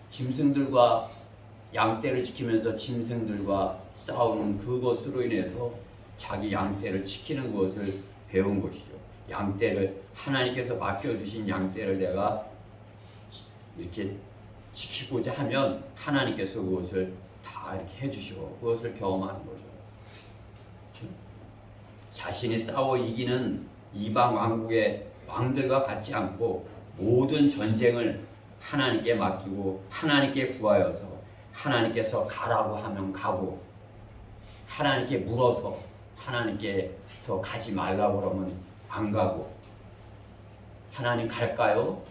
짐승들과 양떼를 지키면서 짐승들과 싸우는 그것으로 인해서 자기 양떼를 지키는 것을 배운 것이죠. 양떼를 하나님께서 맡겨주신 양떼를 내가 이렇게 지키고자 하면 하나님께서 그것을 다 이렇게 해주시고 그것을 경험하는 거죠. 그렇죠? 자신이 싸워 이기는 이방 왕국의 왕들과 같지 않고 모든 전쟁을 하나님께 맡기고 하나님께 구하여서 하나님께서 가라고 하면 가고 하나님께 물어서 하나님께서 가지 말라고 그러면 안 가고 하나님 갈까요?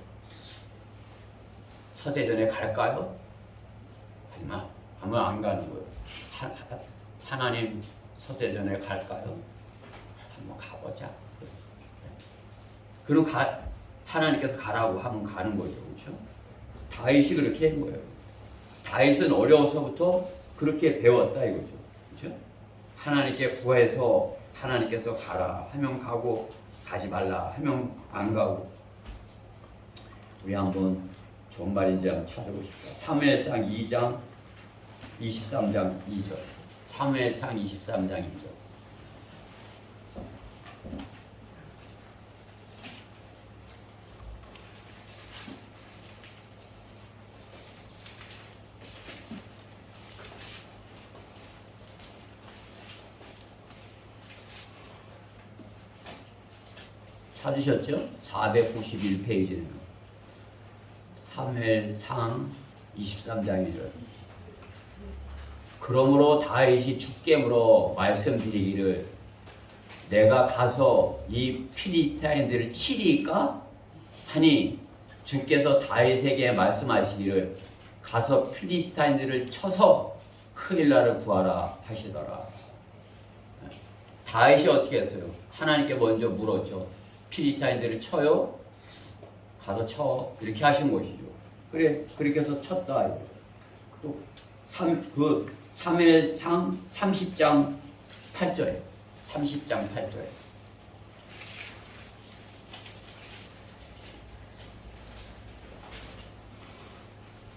서대전에 갈까요? 하지만 하면 안 가는 거예요. 하나님 서대전에 갈까요? 한번 가보자. 그럼 하나님께서 가라고 하면 가는 거죠. 그렇죠? 다윗이 그렇게 한 거예요. 다윗은 어려서부터 그렇게 배웠다 이거죠. 그렇죠? 하나님께 구해서 하나님께서 가라 하면 가고 가지 말라 하면 안 가고. 우리 한번 좋은 말인지 한번 찾아보십시오. 사무엘상 2장 23장 2절. 사무엘상 23장 2절. 찾으셨죠? 491페이지네요. 사무엘상 23장이죠. 그러므로 다윗이 주께 물어 말씀드리기를 내가 가서 이 필리스타인들을 치리까? 하니 주께서 다윗에게 말씀하시기를 가서 필리스타인들을 쳐서 큰일 나를 구하라 하시더라. 다윗이 어떻게 했어요? 하나님께 먼저 물었죠. 필리스타인들을 쳐요? 가서 쳐. 이렇게 하신 것이죠. 그래 그렇게 해서 쳤다. 또 3회상 30장 8절에 30장 8절에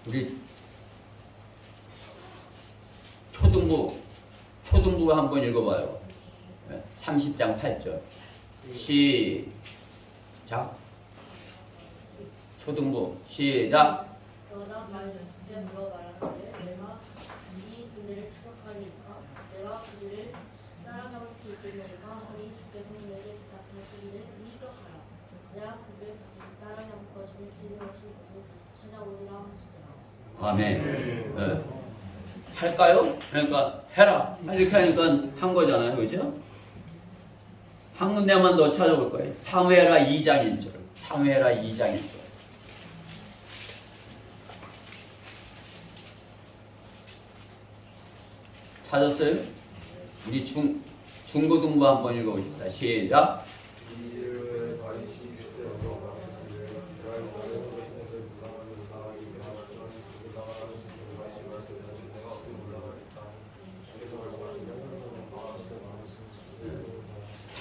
우리 초등부 한번 읽어봐요. 30장 8절 시작. 초등부 시작. 너나 말든 주제 물어봐라는데 내가 네 주제를 추격하니까 내가 그들을 따라잡을 수 있겠느냐 하니 주께서 내게 대답하시기를 추격하라. 내가 그들을 따라잡을 것이니 틀림없이 너도 다시 찾아오리라 하시더라. 아멘. 네. 할까요? 그러니까 해라. 이렇게 하니까 한 거잖아요. 그죠? 한 군데만 더 찾아볼 거예요. 사무엘하 2장 1절. 사무엘하 2장 1절. 찾았어요? 우리 중고등부 한번 읽어보십시다. 시작.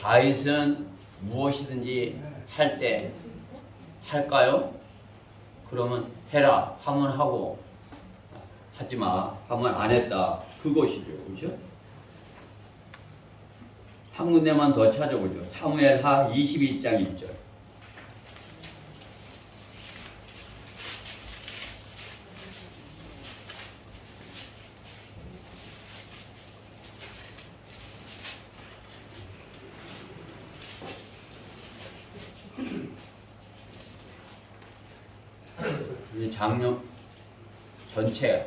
다윗은 무엇이든지 할 때 할까요? 그러면 해라 하면 하고 하지마 하면 안 했다. 그것이죠. 그렇죠? 한 군데만 더 찾아보죠. 사무엘하 22장 1절.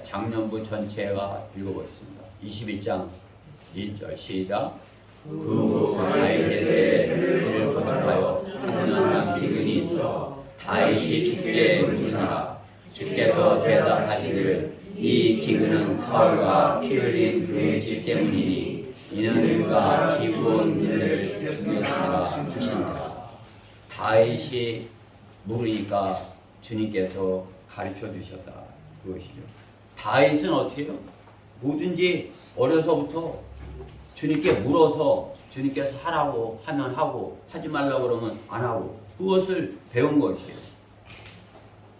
작년부 전체가 읽어보겠습니다. 21장 1절 시작. 그 다윗의 때에 그를 거듭하여 3년간 기근이 있어 다윗이 주께 묻니라. 주께서 대답하시기를 이 기근은 사울과 피 흘린 그의 집 때문이니 이는 그가 기브온 그를 죽였음이니라 하시니라. 다윗이 물으니까 주님께서 가르쳐 주셨다. 그것이죠. 다윗은 어떻게 해요? 뭐든지 어려서부터 주님께 물어서 주님께서 하라고 하면 하고 하지 말라고 그러면 안 하고 그것을 배운 것이에요.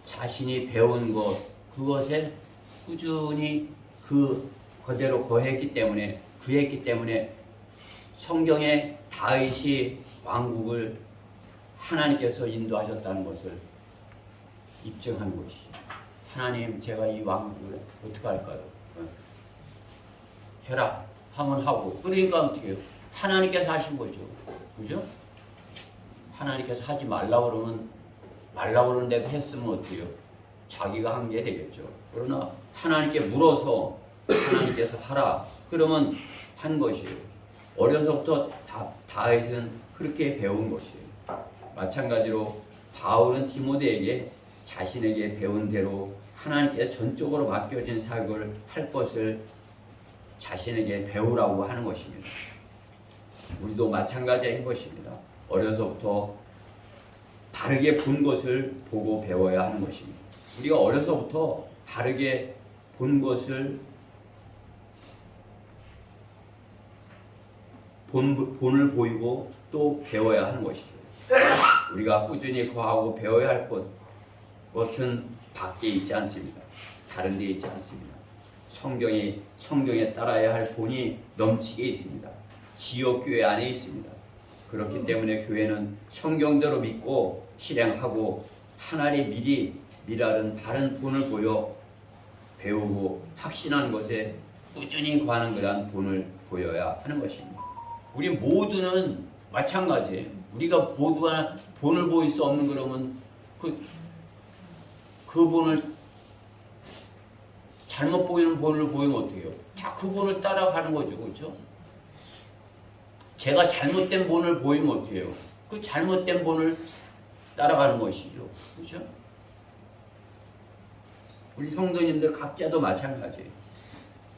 자신이 배운 것 그것에 꾸준히 그대로 거했기 때문에 그했기 때문에 성경에 다윗이 왕국을 하나님께서 인도하셨다는 것을 입증한 것이죠. 하나님 제가 이 왕국을 어떻게 할까요? 해라 하면 하고 그러니까 어떻게 해요? 하나님께서 하신 거죠. 그죠? 하나님께서 하지 말라고 그러면 말라고 그러는데도 했으면 어떻게 해요? 자기가 한 게 되겠죠. 그러나 하나님께 물어서 하나님께서 하라 그러면 한 것이에요. 어려서부터 다윗은 그렇게 배운 것이에요. 마찬가지로 바울은 디모데에게 자신에게 배운 대로 하나님께 전적으로 맡겨진 사역을 할 것을 자신에게 배우라고 하는 것입니다. 우리도 마찬가지인 것입니다. 어려서부터 바르게 본 것을 보고 배워야 하는 것입니다. 우리가 어려서부터 바르게 본 것을 본을 보이고 또 배워야 하는 것이죠. 우리가 꾸준히 거하고 배워야 할 것은 밖에 있지 않습니다. 다른 데 있지 않습니다. 성경에 따라야 할 본이 넘치게 있습니다. 지역교회 안에 있습니다. 그렇기 때문에 교회는 성경대로 믿고 실행하고 하나님 미리 미랄은 바른 본을 보여 배우고 확신한 것에 꾸준히 거하는 그러한 본을 보여야 하는 것입니다. 우리 모두는 마찬가지예요. 우리가 모두가 본을 보일 수 없는 그러면 그 본을 잘못 보이는 본을 보이면 어떻게 해요? 다 그 본을 따라가는 거죠. 그렇죠? 제가 잘못된 본을 보이면 어떻게 해요? 그 잘못된 본을 따라가는 것이죠. 그렇죠? 우리 성도님들 각자도 마찬가지예요.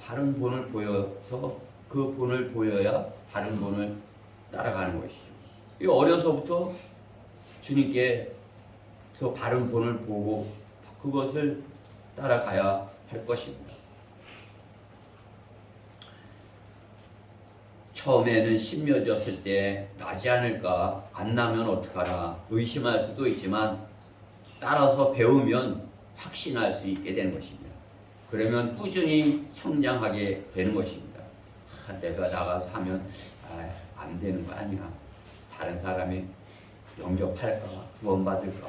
바른 본을 보여서 그 본을 보여야 바른 본을 따라가는 것이죠. 어려서부터 주님께서 바른 본을 보고 그것을 따라가야 할 것입니다. 처음에는 신묘졌을 때 나지 않을까, 안 나면 어떡하나 의심할 수도 있지만 따라서 배우면 확신할 수 있게 되는 것입니다. 그러면 꾸준히 성장하게 되는 것입니다. 내가 나가서 하면 안 되는 거 아니야. 다른 사람이 영접할까, 구원받을까.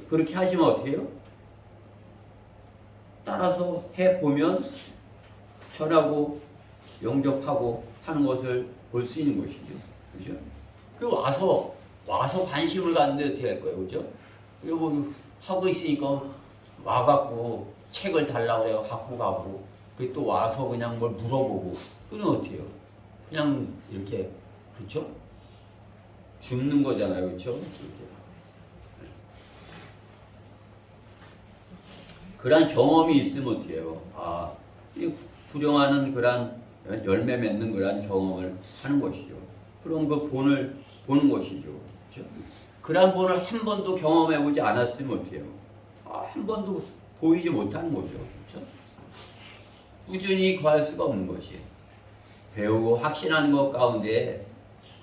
그렇게 하시면 어떻게 해요? 따라서 해보면 전하고 영접하고 하는 것을 볼 수 있는 것이죠. 그죠? 그 와서 관심을 갖는데 어떻게 할 거예요? 그죠? 이거 뭐 하고 있으니까 와갖고 책을 달라고 해서 갖고 가고, 또 와서 그냥 뭘 물어보고, 그럼 어떻게 해요? 그냥 이렇게, 그렇죠? 죽는 거잖아요. 그렇죠? 이렇게. 그런 경험이 있으면 어떻게 해요? 이 구령하는 그런 열매 맺는 그런 경험을 하는 것이죠. 그런 그 본을 보는 것이죠. 그렇죠? 그런 본을 한 번도 경험해 보지 않았으면 어떻게 해요? 한 번도 보이지 못하는 거죠. 그렇죠? 꾸준히 거할 수가 없는 것이에요. 배우고 확신하는 것 가운데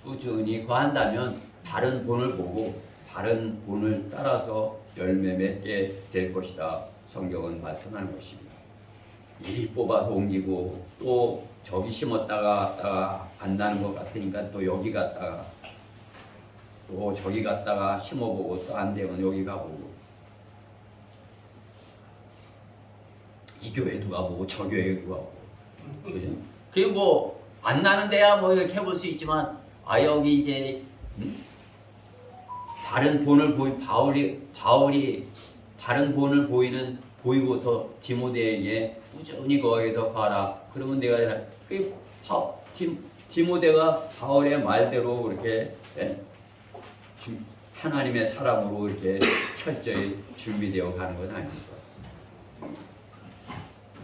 꾸준히 거한다면 바른 본을 보고 바른 본을 따라서 열매 맺게 될 것이다. 성경은 말씀하는 것입니다. 이리 뽑아서 옮기고 또 저기 심었다가 안 나는 것 같으니까 또 여기 갔다가 또 저기 갔다가 심어보고 또 안 되면 여기 가보고, 이 교회도 가보고 저 교회도 가보고, 그죠? 그게 뭐 안 나는 데야 뭐 이렇게 해볼 수 있지만, 여기 이제 바른 본을 바울이 바른 본을 보이고서 디모데에게 꾸준히 거기서 가라. 그러면 내가 디모데가 바울의 말대로 그렇게 하나님의 사람으로 이렇게 철저히 준비되어 가는 건 아닙니다.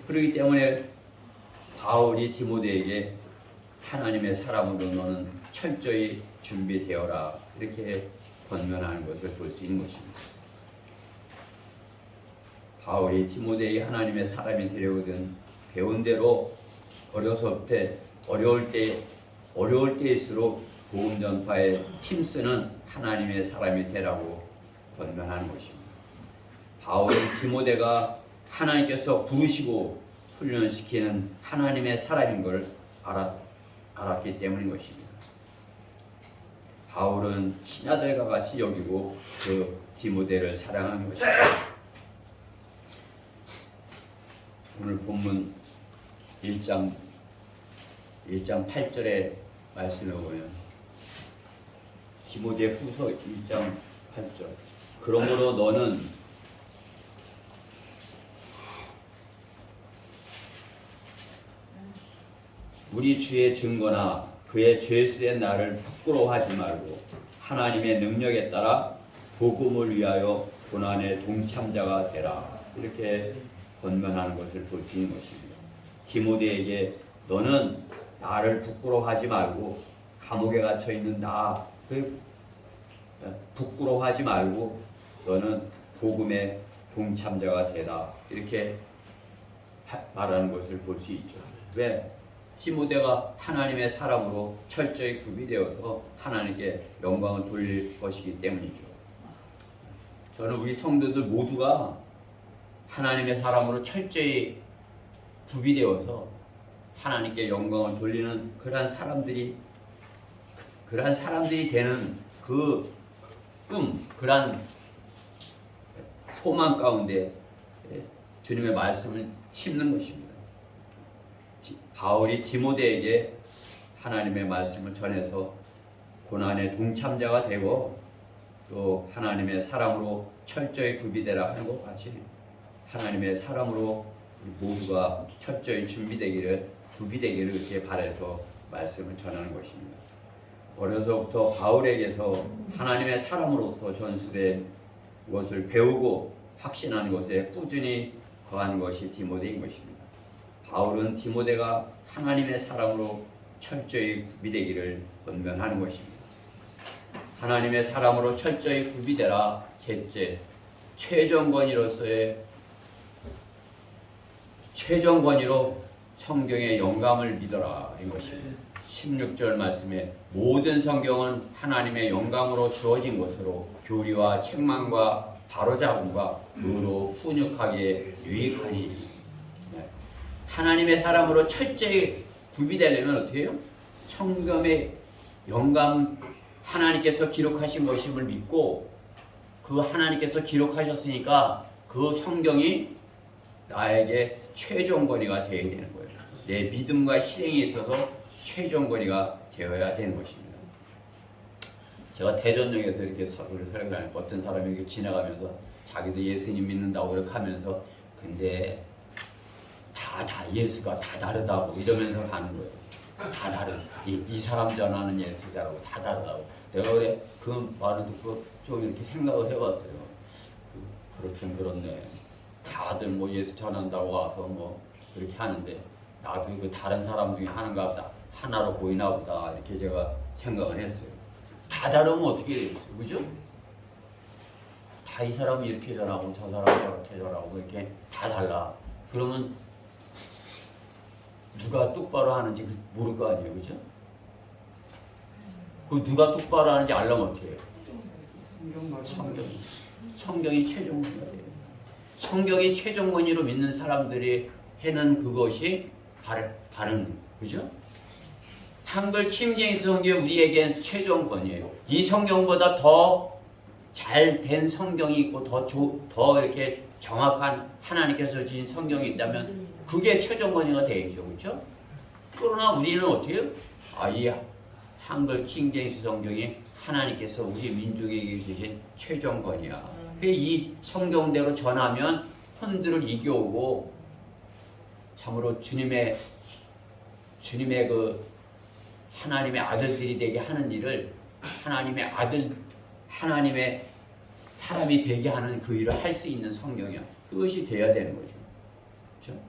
그렇기 때문에 바울이 디모데에게 하나님의 사람으로 너는 철저히 준비되어라, 이렇게 권면하는 것을 볼 수 있는 것입니다. 바울이 디모데의 하나님의 사람이 되려거든 배운 대로 어려울 때일수록 복음 전파에 힘쓰는 하나님의 사람이 되라고 권면하는 것입니다. 바울은 디모데가 하나님께서 부르시고 훈련시키는 하나님의 사람인 걸 알았기 때문인 것입니다. 바울은 친아들과 같이 여기고 그 디모데를 사랑하는 것입니다. 오늘 본문 1장 8절의 말씀을 보면, 디모데 후서 1장 8절, 그러므로 너는 우리 주의 증거나 그의 죄수된 나를 부끄러워하지 말고 하나님의 능력에 따라 복음을 위하여 고난의 동참자가 되라, 이렇게 권면하는 것을 볼 수 있는 것입니다. 디모데에게 너는 나를 부끄러워하지 말고, 감옥에 갇혀 있는 나 부끄러워하지 말고 너는 복음의 동참자가 되라, 이렇게 말하는 것을 볼 수 있죠. 왜? 디모데가 하나님의 사람으로 철저히 구비되어서 하나님께 영광을 돌릴 것이기 때문이죠. 저는 우리 성도들 모두가 하나님의 사람으로 철저히 구비되어서 하나님께 영광을 돌리는 그러한 사람들이 되는 그 꿈, 그러한 소망 가운데 주님의 말씀을 심는 것입니다. 바울이 디모데에게 하나님의 말씀을 전해서 고난의 동참자가 되고 또 하나님의 사람으로 철저히 구비되라 하는 것 같이 하나님의 사람으로 모두가 철저히 구비되기를 이렇게 바라서 말씀을 전하는 것입니다. 어려서부터 바울에게서 하나님의 사람으로서 전수된 것을 배우고 확신하는 것에 꾸준히 거하는 것이 디모데인 것입니다. 바울은 디모데가 하나님의 사람으로 철저히 구비되기를 권면하는 것입니다. 하나님의 사람으로 철저히 구비되라. 셋째, 최종권위로 성경의 영감을 믿어라 이것입니다. 16절 말씀에 모든 성경은 하나님의 영감으로 주어진 것으로 교리와 책망과 바로잡음과 의로 훈육하기에 유익하니. 하나님의 사람으로 철저히 구비되려면 어떻게 해요? 성경의 영감 하나님께서 기록하신 것임을 믿고 그 하나님께서 기록하셨으니까 그 성경이 나에게 최종권위가 되어야 되는 거예요. 내 믿음과 실행에 있어서 최종권위가 되어야 되는 것입니다. 제가 대전역에서 이렇게 설교하니까 어떤 사람이 이렇게 지나가면서 자기도 예수님 믿는다고 이렇게 하면서 근데 다 예수가 다 다르다고 이러면서 하는 거예요. 다 다른 이 사람 전하는 예수다라고 다 다르다고. 내가 그래 그 말을 듣고 좀 이렇게 생각을 해봤어요. 그렇긴 그렇네. 다들 뭐 예수 전한다고 와서 뭐 그렇게 하는데 나도 그 다른 사람 중에 하나인가 보다 하나로 보이나 보다 이렇게 제가 생각을 했어요. 다 다르면 어떻게 되겠어요, 그죠? 다 이 사람이 이렇게 전하고 저 사람이 저렇게 전하고 이렇게 다 달라. 그러면 누가 똑바로 하는지 모를 거 아니에요, 그죠? 그 누가 똑바로 하는지 알려면 어떻게 해요? 성경이 최종권위가 돼요. 성경이 최종권위로 믿는 사람들이 해는 그것이 바른, 그죠? 한글 킹제임스 성경이 우리에겐 최종권이에요. 이 성경보다 더 잘 된 성경이 있고 더 이렇게 정확한 하나님께서 주신 성경이 있다면 그게 최종권위가 되겠죠, 그렇죠? 그러나 우리는 어떻게 해요? 이 한글 킹제임스 성경이 하나님께서 우리 민족에게 주신 최종권이야. 이 성경대로 전하면 혼들을 이겨오고 참으로 주님의 그 하나님의 아들들이 되게 하는 일을 하나님의 사람이 되게 하는 그 일을 할 수 있는 성경이야. 그것이 돼야 되는 거죠. 그렇죠?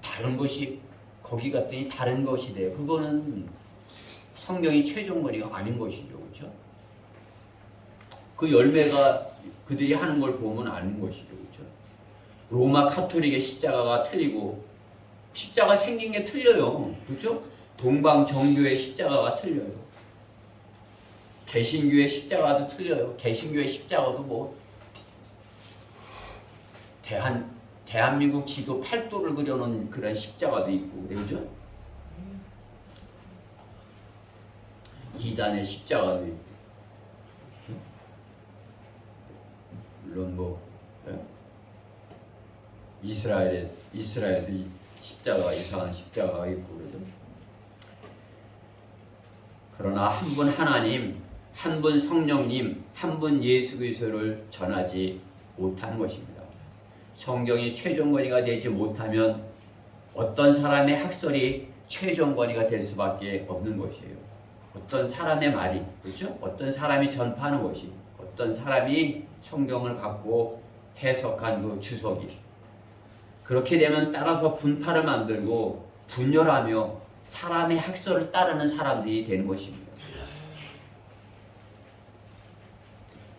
다른 것이 거기 갔더니 다른 것이 돼요. 그거는 성경이 최종권위가 아닌 것이죠. 그렇죠? 그 열매가 그들이 하는 걸 보면 아는 것이죠. 그렇죠? 로마 카톨릭의 십자가가 틀리고 십자가 생긴 게 틀려요. 그렇죠? 동방 정교의 십자가가 틀려요. 개신교의 십자가도 틀려요. 개신교의 십자가도 뭐 대한민국 지도 8도를 그려놓은 그런 십자가도 있고 그러죠? 이단의 십자가도 있고 물론 뭐 이스라엘도 십자가 이상한 십자가가 있고 그러죠. 그러나 한 분 하나님, 한 분 성령님, 한 분 예수 그리스도를 전하지 못한 것입니다. 성경이 최종권위가 되지 못하면 어떤 사람의 학설이 최종권위가 될 수밖에 없는 것이에요. 어떤 사람의 말이, 그렇죠? 어떤 사람이 전파하는 것이, 어떤 사람이 성경을 갖고 해석한 그 주석이 그렇게 되면 따라서 분파를 만들고 분열하며 사람의 학설을 따르는 사람들이 되는 것입니다.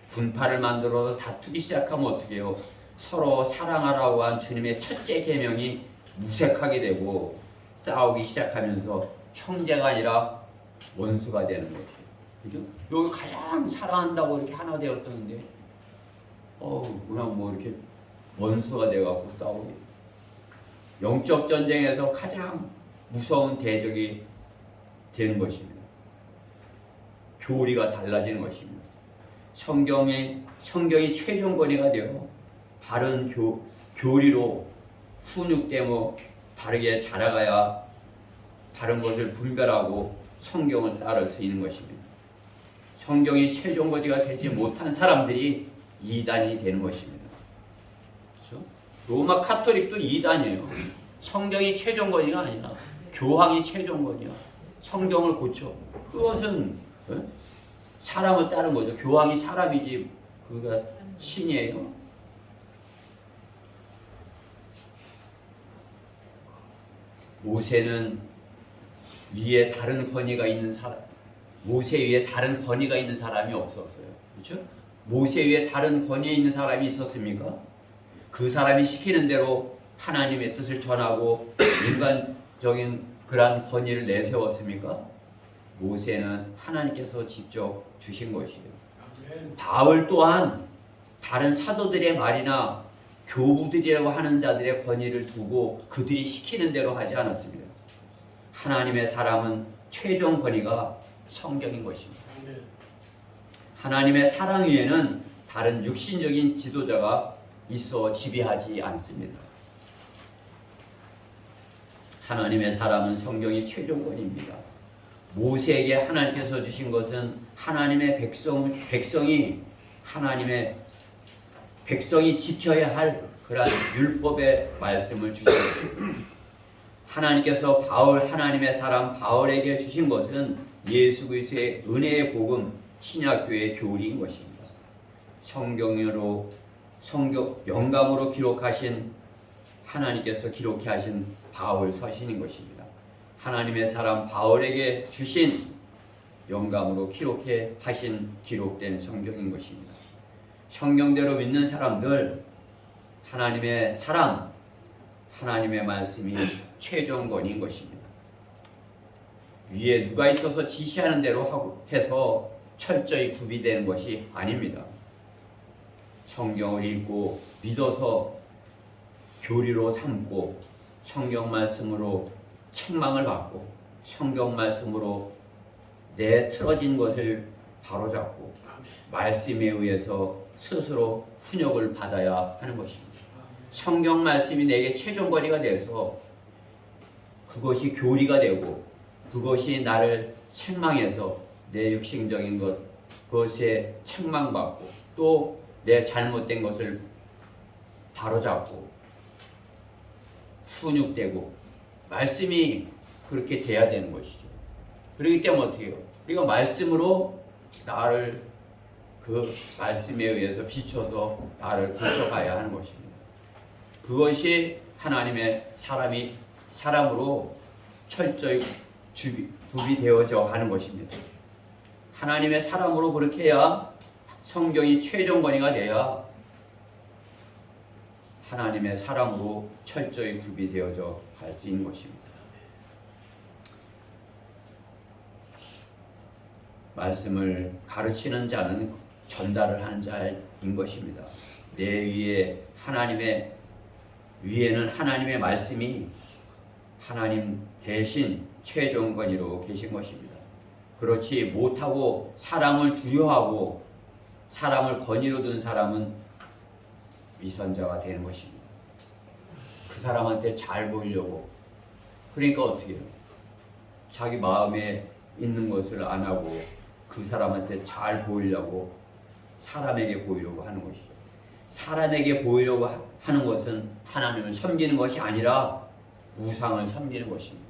분파를 만들어서 다투기 시작하면 어떻게 해요? 서로 사랑하라고 한 주님의 첫째 계명이 무색하게 되고 싸우기 시작하면서 형제가 아니라 원수가 되는 거죠. 그죠? 여기 가장 사랑한다고 이렇게 하나 되었었는데 그냥 뭐 이렇게 원수가 돼갖고 싸우고 영적 전쟁에서 가장 무서운 대적이 되는 것입니다. 교리가 달라지는 것입니다. 성경이 최종권위가 되어 바른 교리로 훈육되며 바르게 자라가야 바른 것을 분별하고 성경을 따를 수 있는 것입니다. 성경이 최종권위가 되지 못한 사람들이 이단이 되는 것입니다. 그렇죠? 로마 카톨릭도 이단이에요. 성경이 최종권위가 아니라 교황이 최종권이야. 성경을 고쳐. 그것은 사람을 따른 거죠. 교황이 사람이지 그가 신이에요. 모세는 위에 다른 권위가 있는 사람, 모세 위에 다른 권위가 있는 사람이 없었어요. 그렇죠? 모세 위에 다른 권위에 있는 사람이 있었습니까? 그 사람이 시키는 대로 하나님의 뜻을 전하고 인간적인 그러한 권위를 내세웠습니까? 모세는 하나님께서 직접 주신 것이에요. 바울 또한 다른 사도들의 말이나 교부들이라고 하는 자들의 권위를 두고 그들이 시키는 대로 하지 않았습니다. 하나님의 사람은 최종 권위가 성경인 것입니다. 하나님의 사랑 위에는 다른 육신적인 지도자가 있어 지배하지 않습니다. 하나님의 사람은 성경이 최종 권위입니다. 모세에게 하나님께서 주신 것은 하나님의 백성이 지켜야 할 그러한 율법의 말씀을 주신 것입니다. 하나님께서 하나님의 사람 바울에게 주신 것은 예수 그리스도의 은혜의 복음 신약교회의 교리인 것입니다. 영감으로 기록하신 하나님께서 기록해 하신 바울 서신인 것입니다. 하나님의 사람 바울에게 주신 영감으로 기록해 하신 기록된 성경인 것입니다. 성경대로 믿는 사람들, 하나님의 사람, 하나님의 말씀이 최종 권위인 것입니다. 위에 누가 있어서 지시하는 대로 해서 철저히 구비되는 것이 아닙니다. 성경을 읽고 믿어서 교리로 삼고 성경 말씀으로 책망을 받고 성경 말씀으로 내 틀어진 것을 바로잡고 말씀에 의해서 스스로 훈육을 받아야 하는 것입니다. 성경 말씀이 내게 최종 권위가 돼서 그것이 교리가 되고 그것이 나를 책망해서 내 육신적인 그것에 책망받고 또 내 잘못된 것을 바로잡고 훈육되고 말씀이 그렇게 돼야 되는 것이죠. 그렇기 때문에 어떻게 해요? 우리가 말씀으로 나를 그 말씀에 의해서 비춰서 나를 고쳐가야 하는 것입니다. 그것이 하나님의 사람으로 철저히 구비되어져 가는 것입니다. 하나님의 사람으로 그렇게 해야 성경이 최종 권위가 돼야 하나님의 사람으로 철저히 구비되어져 갈 수 있는 것입니다. 말씀을 가르치는 자는 전달을 하는 자인 것입니다. 내 위에는 하나님의 말씀이 하나님 대신 최종 권위로 계신 것입니다. 그렇지 못하고 사람을 두려워하고 사람을 권위로 둔 사람은 위선자가 되는 것입니다. 그 사람한테 잘 보이려고 그러니까 어떻게 해요? 자기 마음에 있는 것을 안 하고 그 사람한테 잘 보이려고 사람에게 보이려고 하는 것이죠. 사람에게 보이려고 하는 것은 하나님을 섬기는 것이 아니라 우상을 섬기는 것입니다.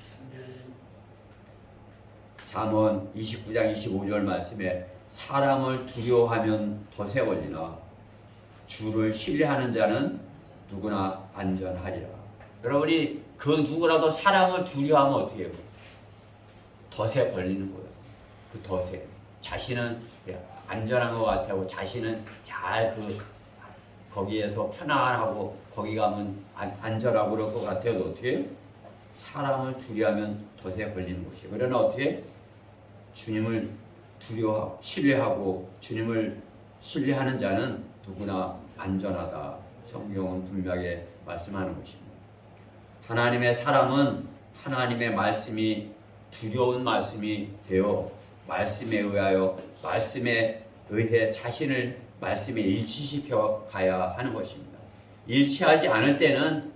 잠언 29장 25절 말씀에 사람을 두려워하면 덫에 걸리나 주를 신뢰하는 자는 누구나 안전하리라. 여러분이 그 누구라도 사람을 두려워하면 어떻게 해요? 덫에 걸리는 거예요. 그 덫에 자신은 안전한 것 같아요. 자신은 잘 거기에서 편안하고 거기 가면 안전하고 그럴 것 같아요. 어떻게 해요? 사람을 두려워하면 덫에 걸리는 것이에요. 그러나 어떻게 주님을 신뢰하고 주님을 신뢰하는 자는 누구나 안전하다. 성경은 분명하게 말씀하는 것입니다. 하나님의 사람은 하나님의 말씀이 두려운 말씀이 되어 말씀에 의해 자신을 말씀에 일치시켜 가야 하는 것입니다. 일치하지 않을 때는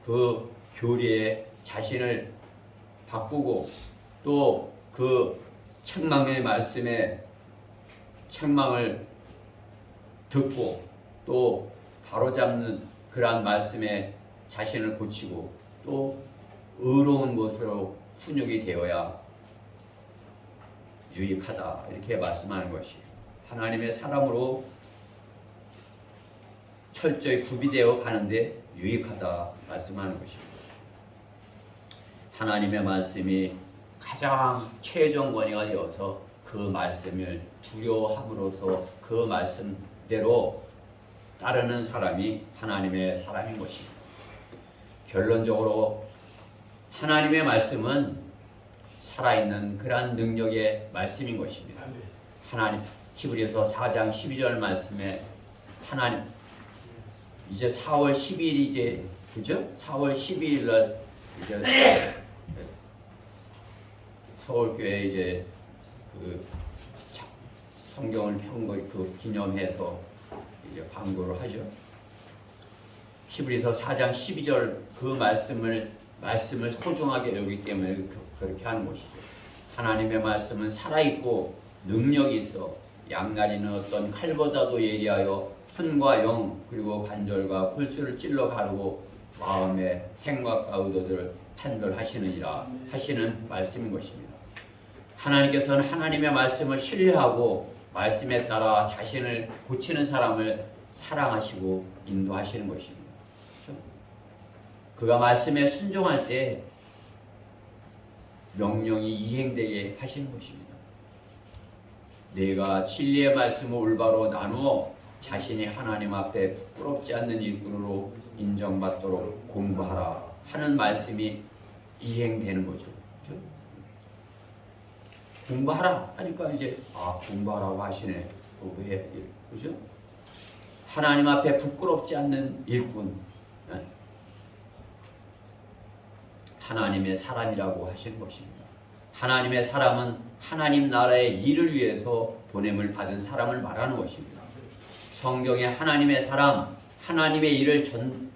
그 교리에 자신을 바꾸고 또 그 책망의 말씀에 책망을 듣고 또 바로잡는 그러한 말씀에 자신을 고치고 또 의로운 것으로 훈육이 되어야 유익하다 이렇게 말씀하는 것이에요. 하나님의 사람으로 철저히 구비되어 가는데 유익하다 말씀하는 것입니다. 하나님의 말씀이 가장 최종 권위가 되어서 그 말씀을 두려워함으로써 그 말씀 뜻대로 따르는 사람이 하나님의 사람인 것입니다. 결론적으로 하나님의 말씀은 살아있는 그러한 능력의 말씀인 것입니다. 하나님 히브리서 4장 12절 말씀에 하나님 이제 4월 12일 이제 그죠? 4월 12일 날 이제 서울교회 이제 그 성경을 펴은 거 그 기념해서 이제 광고를 하죠. 히브리서 4장 12절 그 말씀을 소중하게 여기기 때문에 그렇게 하는 것이죠. 하나님의 말씀은 살아있고 능력이 있어 양날이는 어떤 칼보다도 예리하여 혼과 영 그리고 관절과 골수를 찔러 가르고 마음의 생각과 의도들을 판별하시느니라 하시는 말씀인 것입니다. 하나님께서는 하나님의 말씀을 신뢰하고 말씀에 따라 자신을 고치는 사람을 사랑하시고 인도하시는 것입니다. 그렇죠? 그가 말씀에 순종할 때 명령이 이행되게 하시는 것입니다. 내가 진리의 말씀을 올바로 나누어 자신이 하나님 앞에 부끄럽지 않는 일꾼으로 인정받도록 공부하라 하는 말씀이 이행되는 거죠. 그렇죠? 공부하라 하니까 이제 공부하라고 하시네. 왜? 그죠? 하나님 앞에 부끄럽지 않는 일꾼, 하나님의 사람이라고 하시는 것입니다. 하나님의 사람은 하나님 나라의 일을 위해서 보냄을 받은 사람을 말하는 것입니다. 성경에 하나님의 사람, 하나님의 일을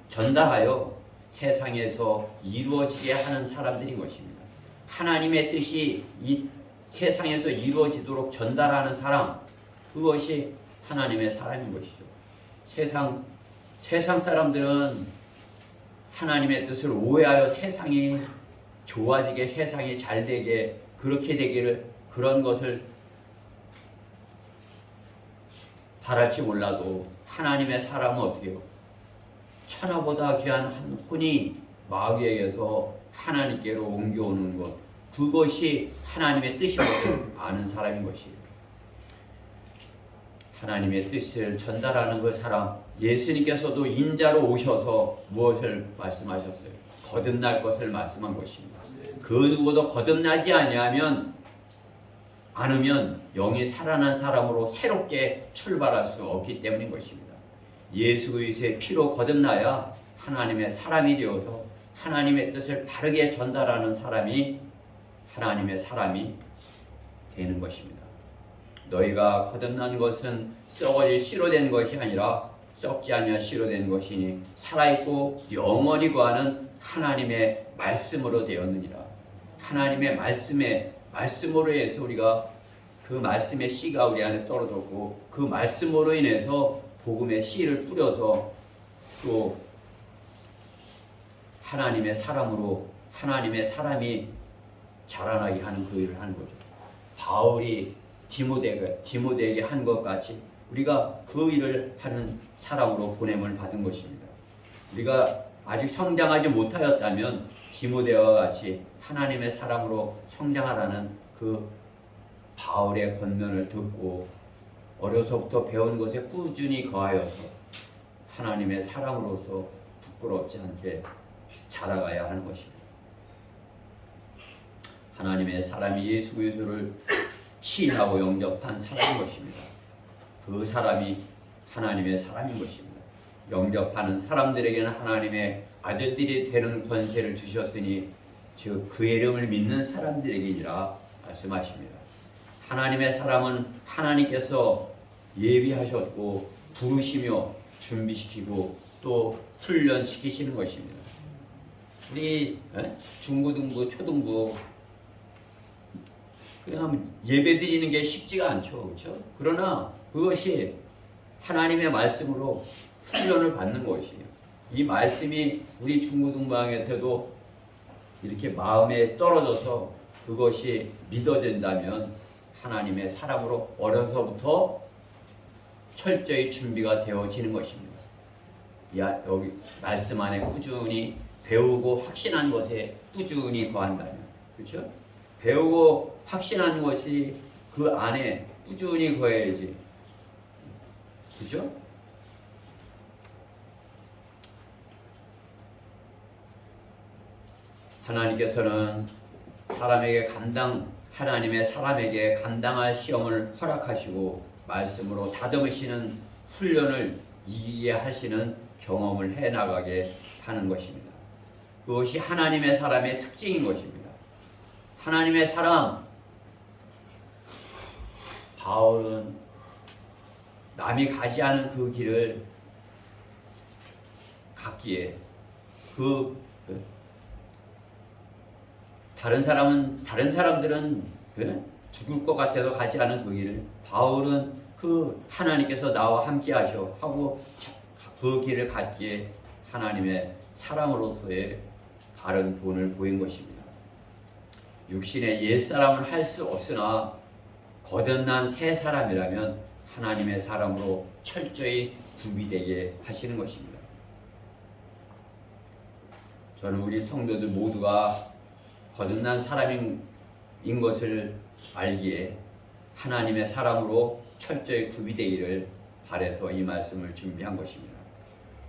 전달하여 세상에서 이루어지게 하는 사람들인 것입니다. 하나님의 뜻이 이 세상에서 이루어지도록 전달하는 사람, 그것이 하나님의 사람인 것이죠. 세상 사람들은 하나님의 뜻을 오해하여 세상이 좋아지게, 세상이 잘되게, 그렇게 되기를, 그런 것을 바랄지 몰라도 하나님의 사람은 어떻게 해요? 천하보다 귀한 한 혼이 마귀에게서 하나님께로 옮겨오는 것, 그것이 하나님의 뜻인 것을 아는 사람인 것이에요. 하나님의 뜻을 전달하는 그 사람, 예수님께서도 인자로 오셔서 무엇을 말씀하셨어요? 거듭날 것을 말씀한 것입니다. 그 누구도 거듭나지 않으면 영이 살아난 사람으로 새롭게 출발할 수 없기 때문인 것입니다. 예수 그리스도의 피로 거듭나야 하나님의 사람이 되어서 하나님의 뜻을 바르게 전달하는 사람이 하나님의 사람이 되는 것입니다. 너희가 거듭난 것은 썩어질 씨로 된 것이 아니라 썩지 아니할 씨로 된 것이니 살아있고 영원히 거하는 하나님의 말씀으로 되었느니라. 하나님의 말씀으로 해서 우리가 그 말씀의 씨가 우리 안에 떨어졌고 그 말씀으로 인해서 복음의 씨를 뿌려서 또 하나님의 사람으로 하나님의 사람이 자라나게 하는 그 일을 하는 거죠. 바울이 디모데에게 한 것 같이 우리가 그 일을 하는 사람으로 보냄을 받은 것입니다. 우리가 아직 성장하지 못하였다면 디모데와 같이 하나님의 사람으로 성장하라는 그 바울의 권면을 듣고 어려서부터 배운 것에 꾸준히 거하여서 하나님의 사람으로서 부끄럽지 않게 자라가야 하는 것입니다. 하나님의 사람이 예수 그리스도를 시인하고 영접한 사람인 것입니다. 그 사람이 하나님의 사람인 것입니다. 영접하는 사람들에게는 하나님의 아들들이 되는 권세를 주셨으니 즉 그의 이름을 믿는 사람들에게니라 말씀하십니다. 하나님의 사람은 하나님께서 예비하셨고 부르시며 준비시키고 또 훈련시키시는 것입니다. 우리 중고등부, 초등부 그냥 예배 드리는 게 쉽지가 않죠. 그렇죠? 그러나 그것이 하나님의 말씀으로 훈련을 받는 것이에요. 이 말씀이 우리 중고등부학교에도 이렇게 마음에 떨어져서 그것이 믿어진다면 하나님의 사람으로 어려서부터 철저히 준비가 되어지는 것입니다. 여기 말씀 안에 꾸준히 배우고 확신한 것에 꾸준히 거한다면, 그렇죠? 배우고 확신한 것이 그 안에 꾸준히 거해야지. 그죠? 하나님께서는 하나님의 사람에게 감당할 시험을 허락하시고 말씀으로 다듬으시는 훈련을 이해하시는 경험을 해나가게 하는 것입니다. 그것이 하나님의 사람의 특징인 것입니다. 하나님의 사람 바울은 남이 가지 않은 그 길을 갔기에 다른 사람들은 죽을 것 같아서 가지 않은 그 길을 바울은 그 하나님께서 나와 함께 하고 그 길을 갔기에 하나님의 사람으로서의 바른 본을 보인 것입니다. 육신의 옛사람은 할 수 없으나 거듭난 새 사람이라면 하나님의 사람으로 철저히 구비되게 하시는 것입니다. 저는 우리 성도들 모두가 거듭난 사람인 것을 알기에 하나님의 사람으로 철저히 구비되기를 바라서 이 말씀을 준비한 것입니다.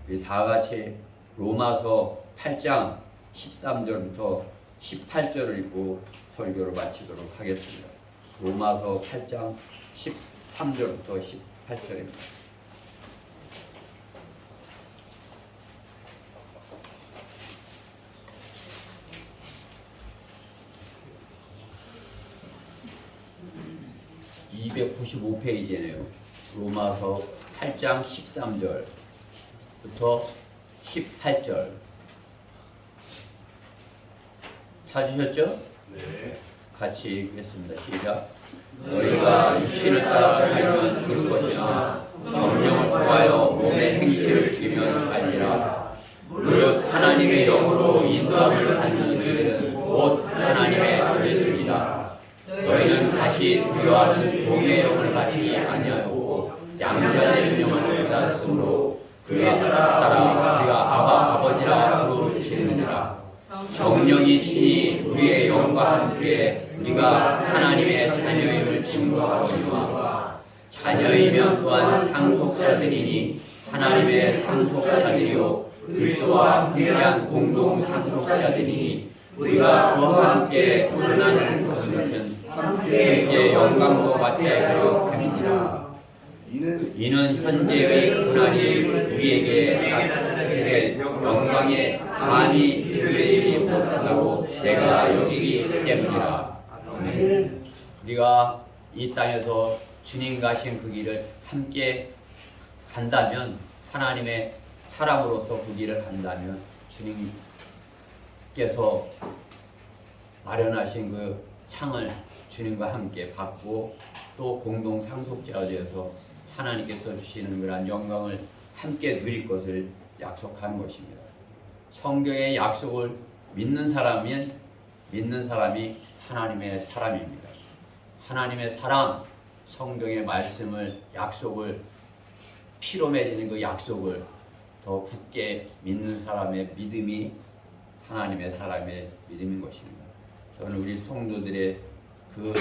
우리 다 같이 로마서 8장 13절부터 18절을 읽고 설교를 마치도록 하겠습니다. 로마서 8장 13절부터 18절입니다. (295페이지네요) 로마서 8장 13절부터 18절 찾으셨죠? 네. 같이 읽겠습니다. 시작. 너희가 육신을 따라 살면 죽을 것이나 성령을 통하여 몸의 행실을 죽이면 살리라. 무릇 하나님의 영으로 인도함을 받는 이들은 곧 하나님의 아들들이라. 너희는 다시 두려워하는 종의 영을 받지 아니하고 양자되는 영을 받았으므로 그에 따라 우리가 아바 아버지라 부르시느니라. 성령이 친히 우리의 영과 함께 우리가 하나님의 자녀임을 증거하시노라. 자녀이면 또한 상속자들이니 하나님의 상속자들이요 그리스도와 함께한 공동 상속자들이니 우리가 그와 함께 고난하는 것은 함께 영광도 받게 하려 함이니라. 이는 현재의 고난이 우리에게 나타나게 영광에 감히 비교되지 못한다고 내가 여기기 때문이라. 우리가 이 땅에서 주님 가신 그 길을 함께 간다면, 하나님의 사람으로서 그 길을 간다면 주님께서 마련하신 그 상을 주님과 함께 받고 또 공동 상속자가 되어서 하나님께서 주시는 그러한 영광을 함께 누릴 것을 약속하는 것입니다. 성경의 약속을 믿는 사람이 하나님의 사람입니다. 하나님의 사람, 성경의 말씀을, 약속을, 피로 맺은 그 약속을 더 굳게 믿는 사람의 믿음이 하나님의 사람의 믿음인 것입니다. 저는 우리 성도들의 그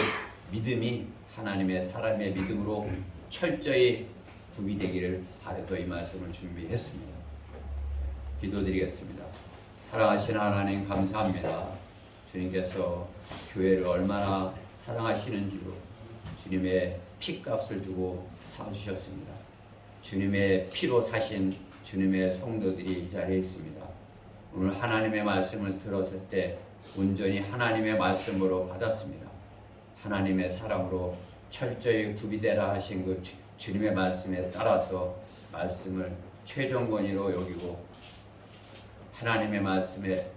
믿음이 하나님의 사람의 믿음으로 철저히 구비되기를 바라서 이 말씀을 준비했습니다. 기도드리겠습니다. 사랑하시는 하나님 감사합니다. 주님께서 교회를 얼마나 사랑하시는지로 주님의 피값을 주고 사주셨습니다. 주님의 피로 사신 주님의 성도들이 이 자리에 있습니다. 오늘 하나님의 말씀을 들었을 때 온전히 하나님의 말씀으로 받았습니다. 하나님의 사람으로 철저히 구비되라 하신 그 주님의 말씀에 따라서 말씀을 최종 권위로 여기고 하나님의 말씀에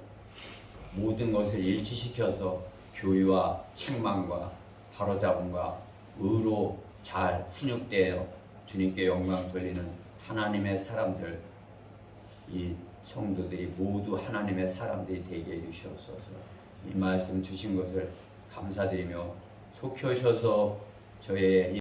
모든 것을 일치시켜서 교의와 책망과 바로잡음과 의로 잘 훈육되어 주님께 영광 돌리는 하나님의 사람들, 이 성도들이 모두 하나님의 사람들이 되게 해주시옵소서. 이 말씀 주신 것을 감사드리며 속히 오셔서 저의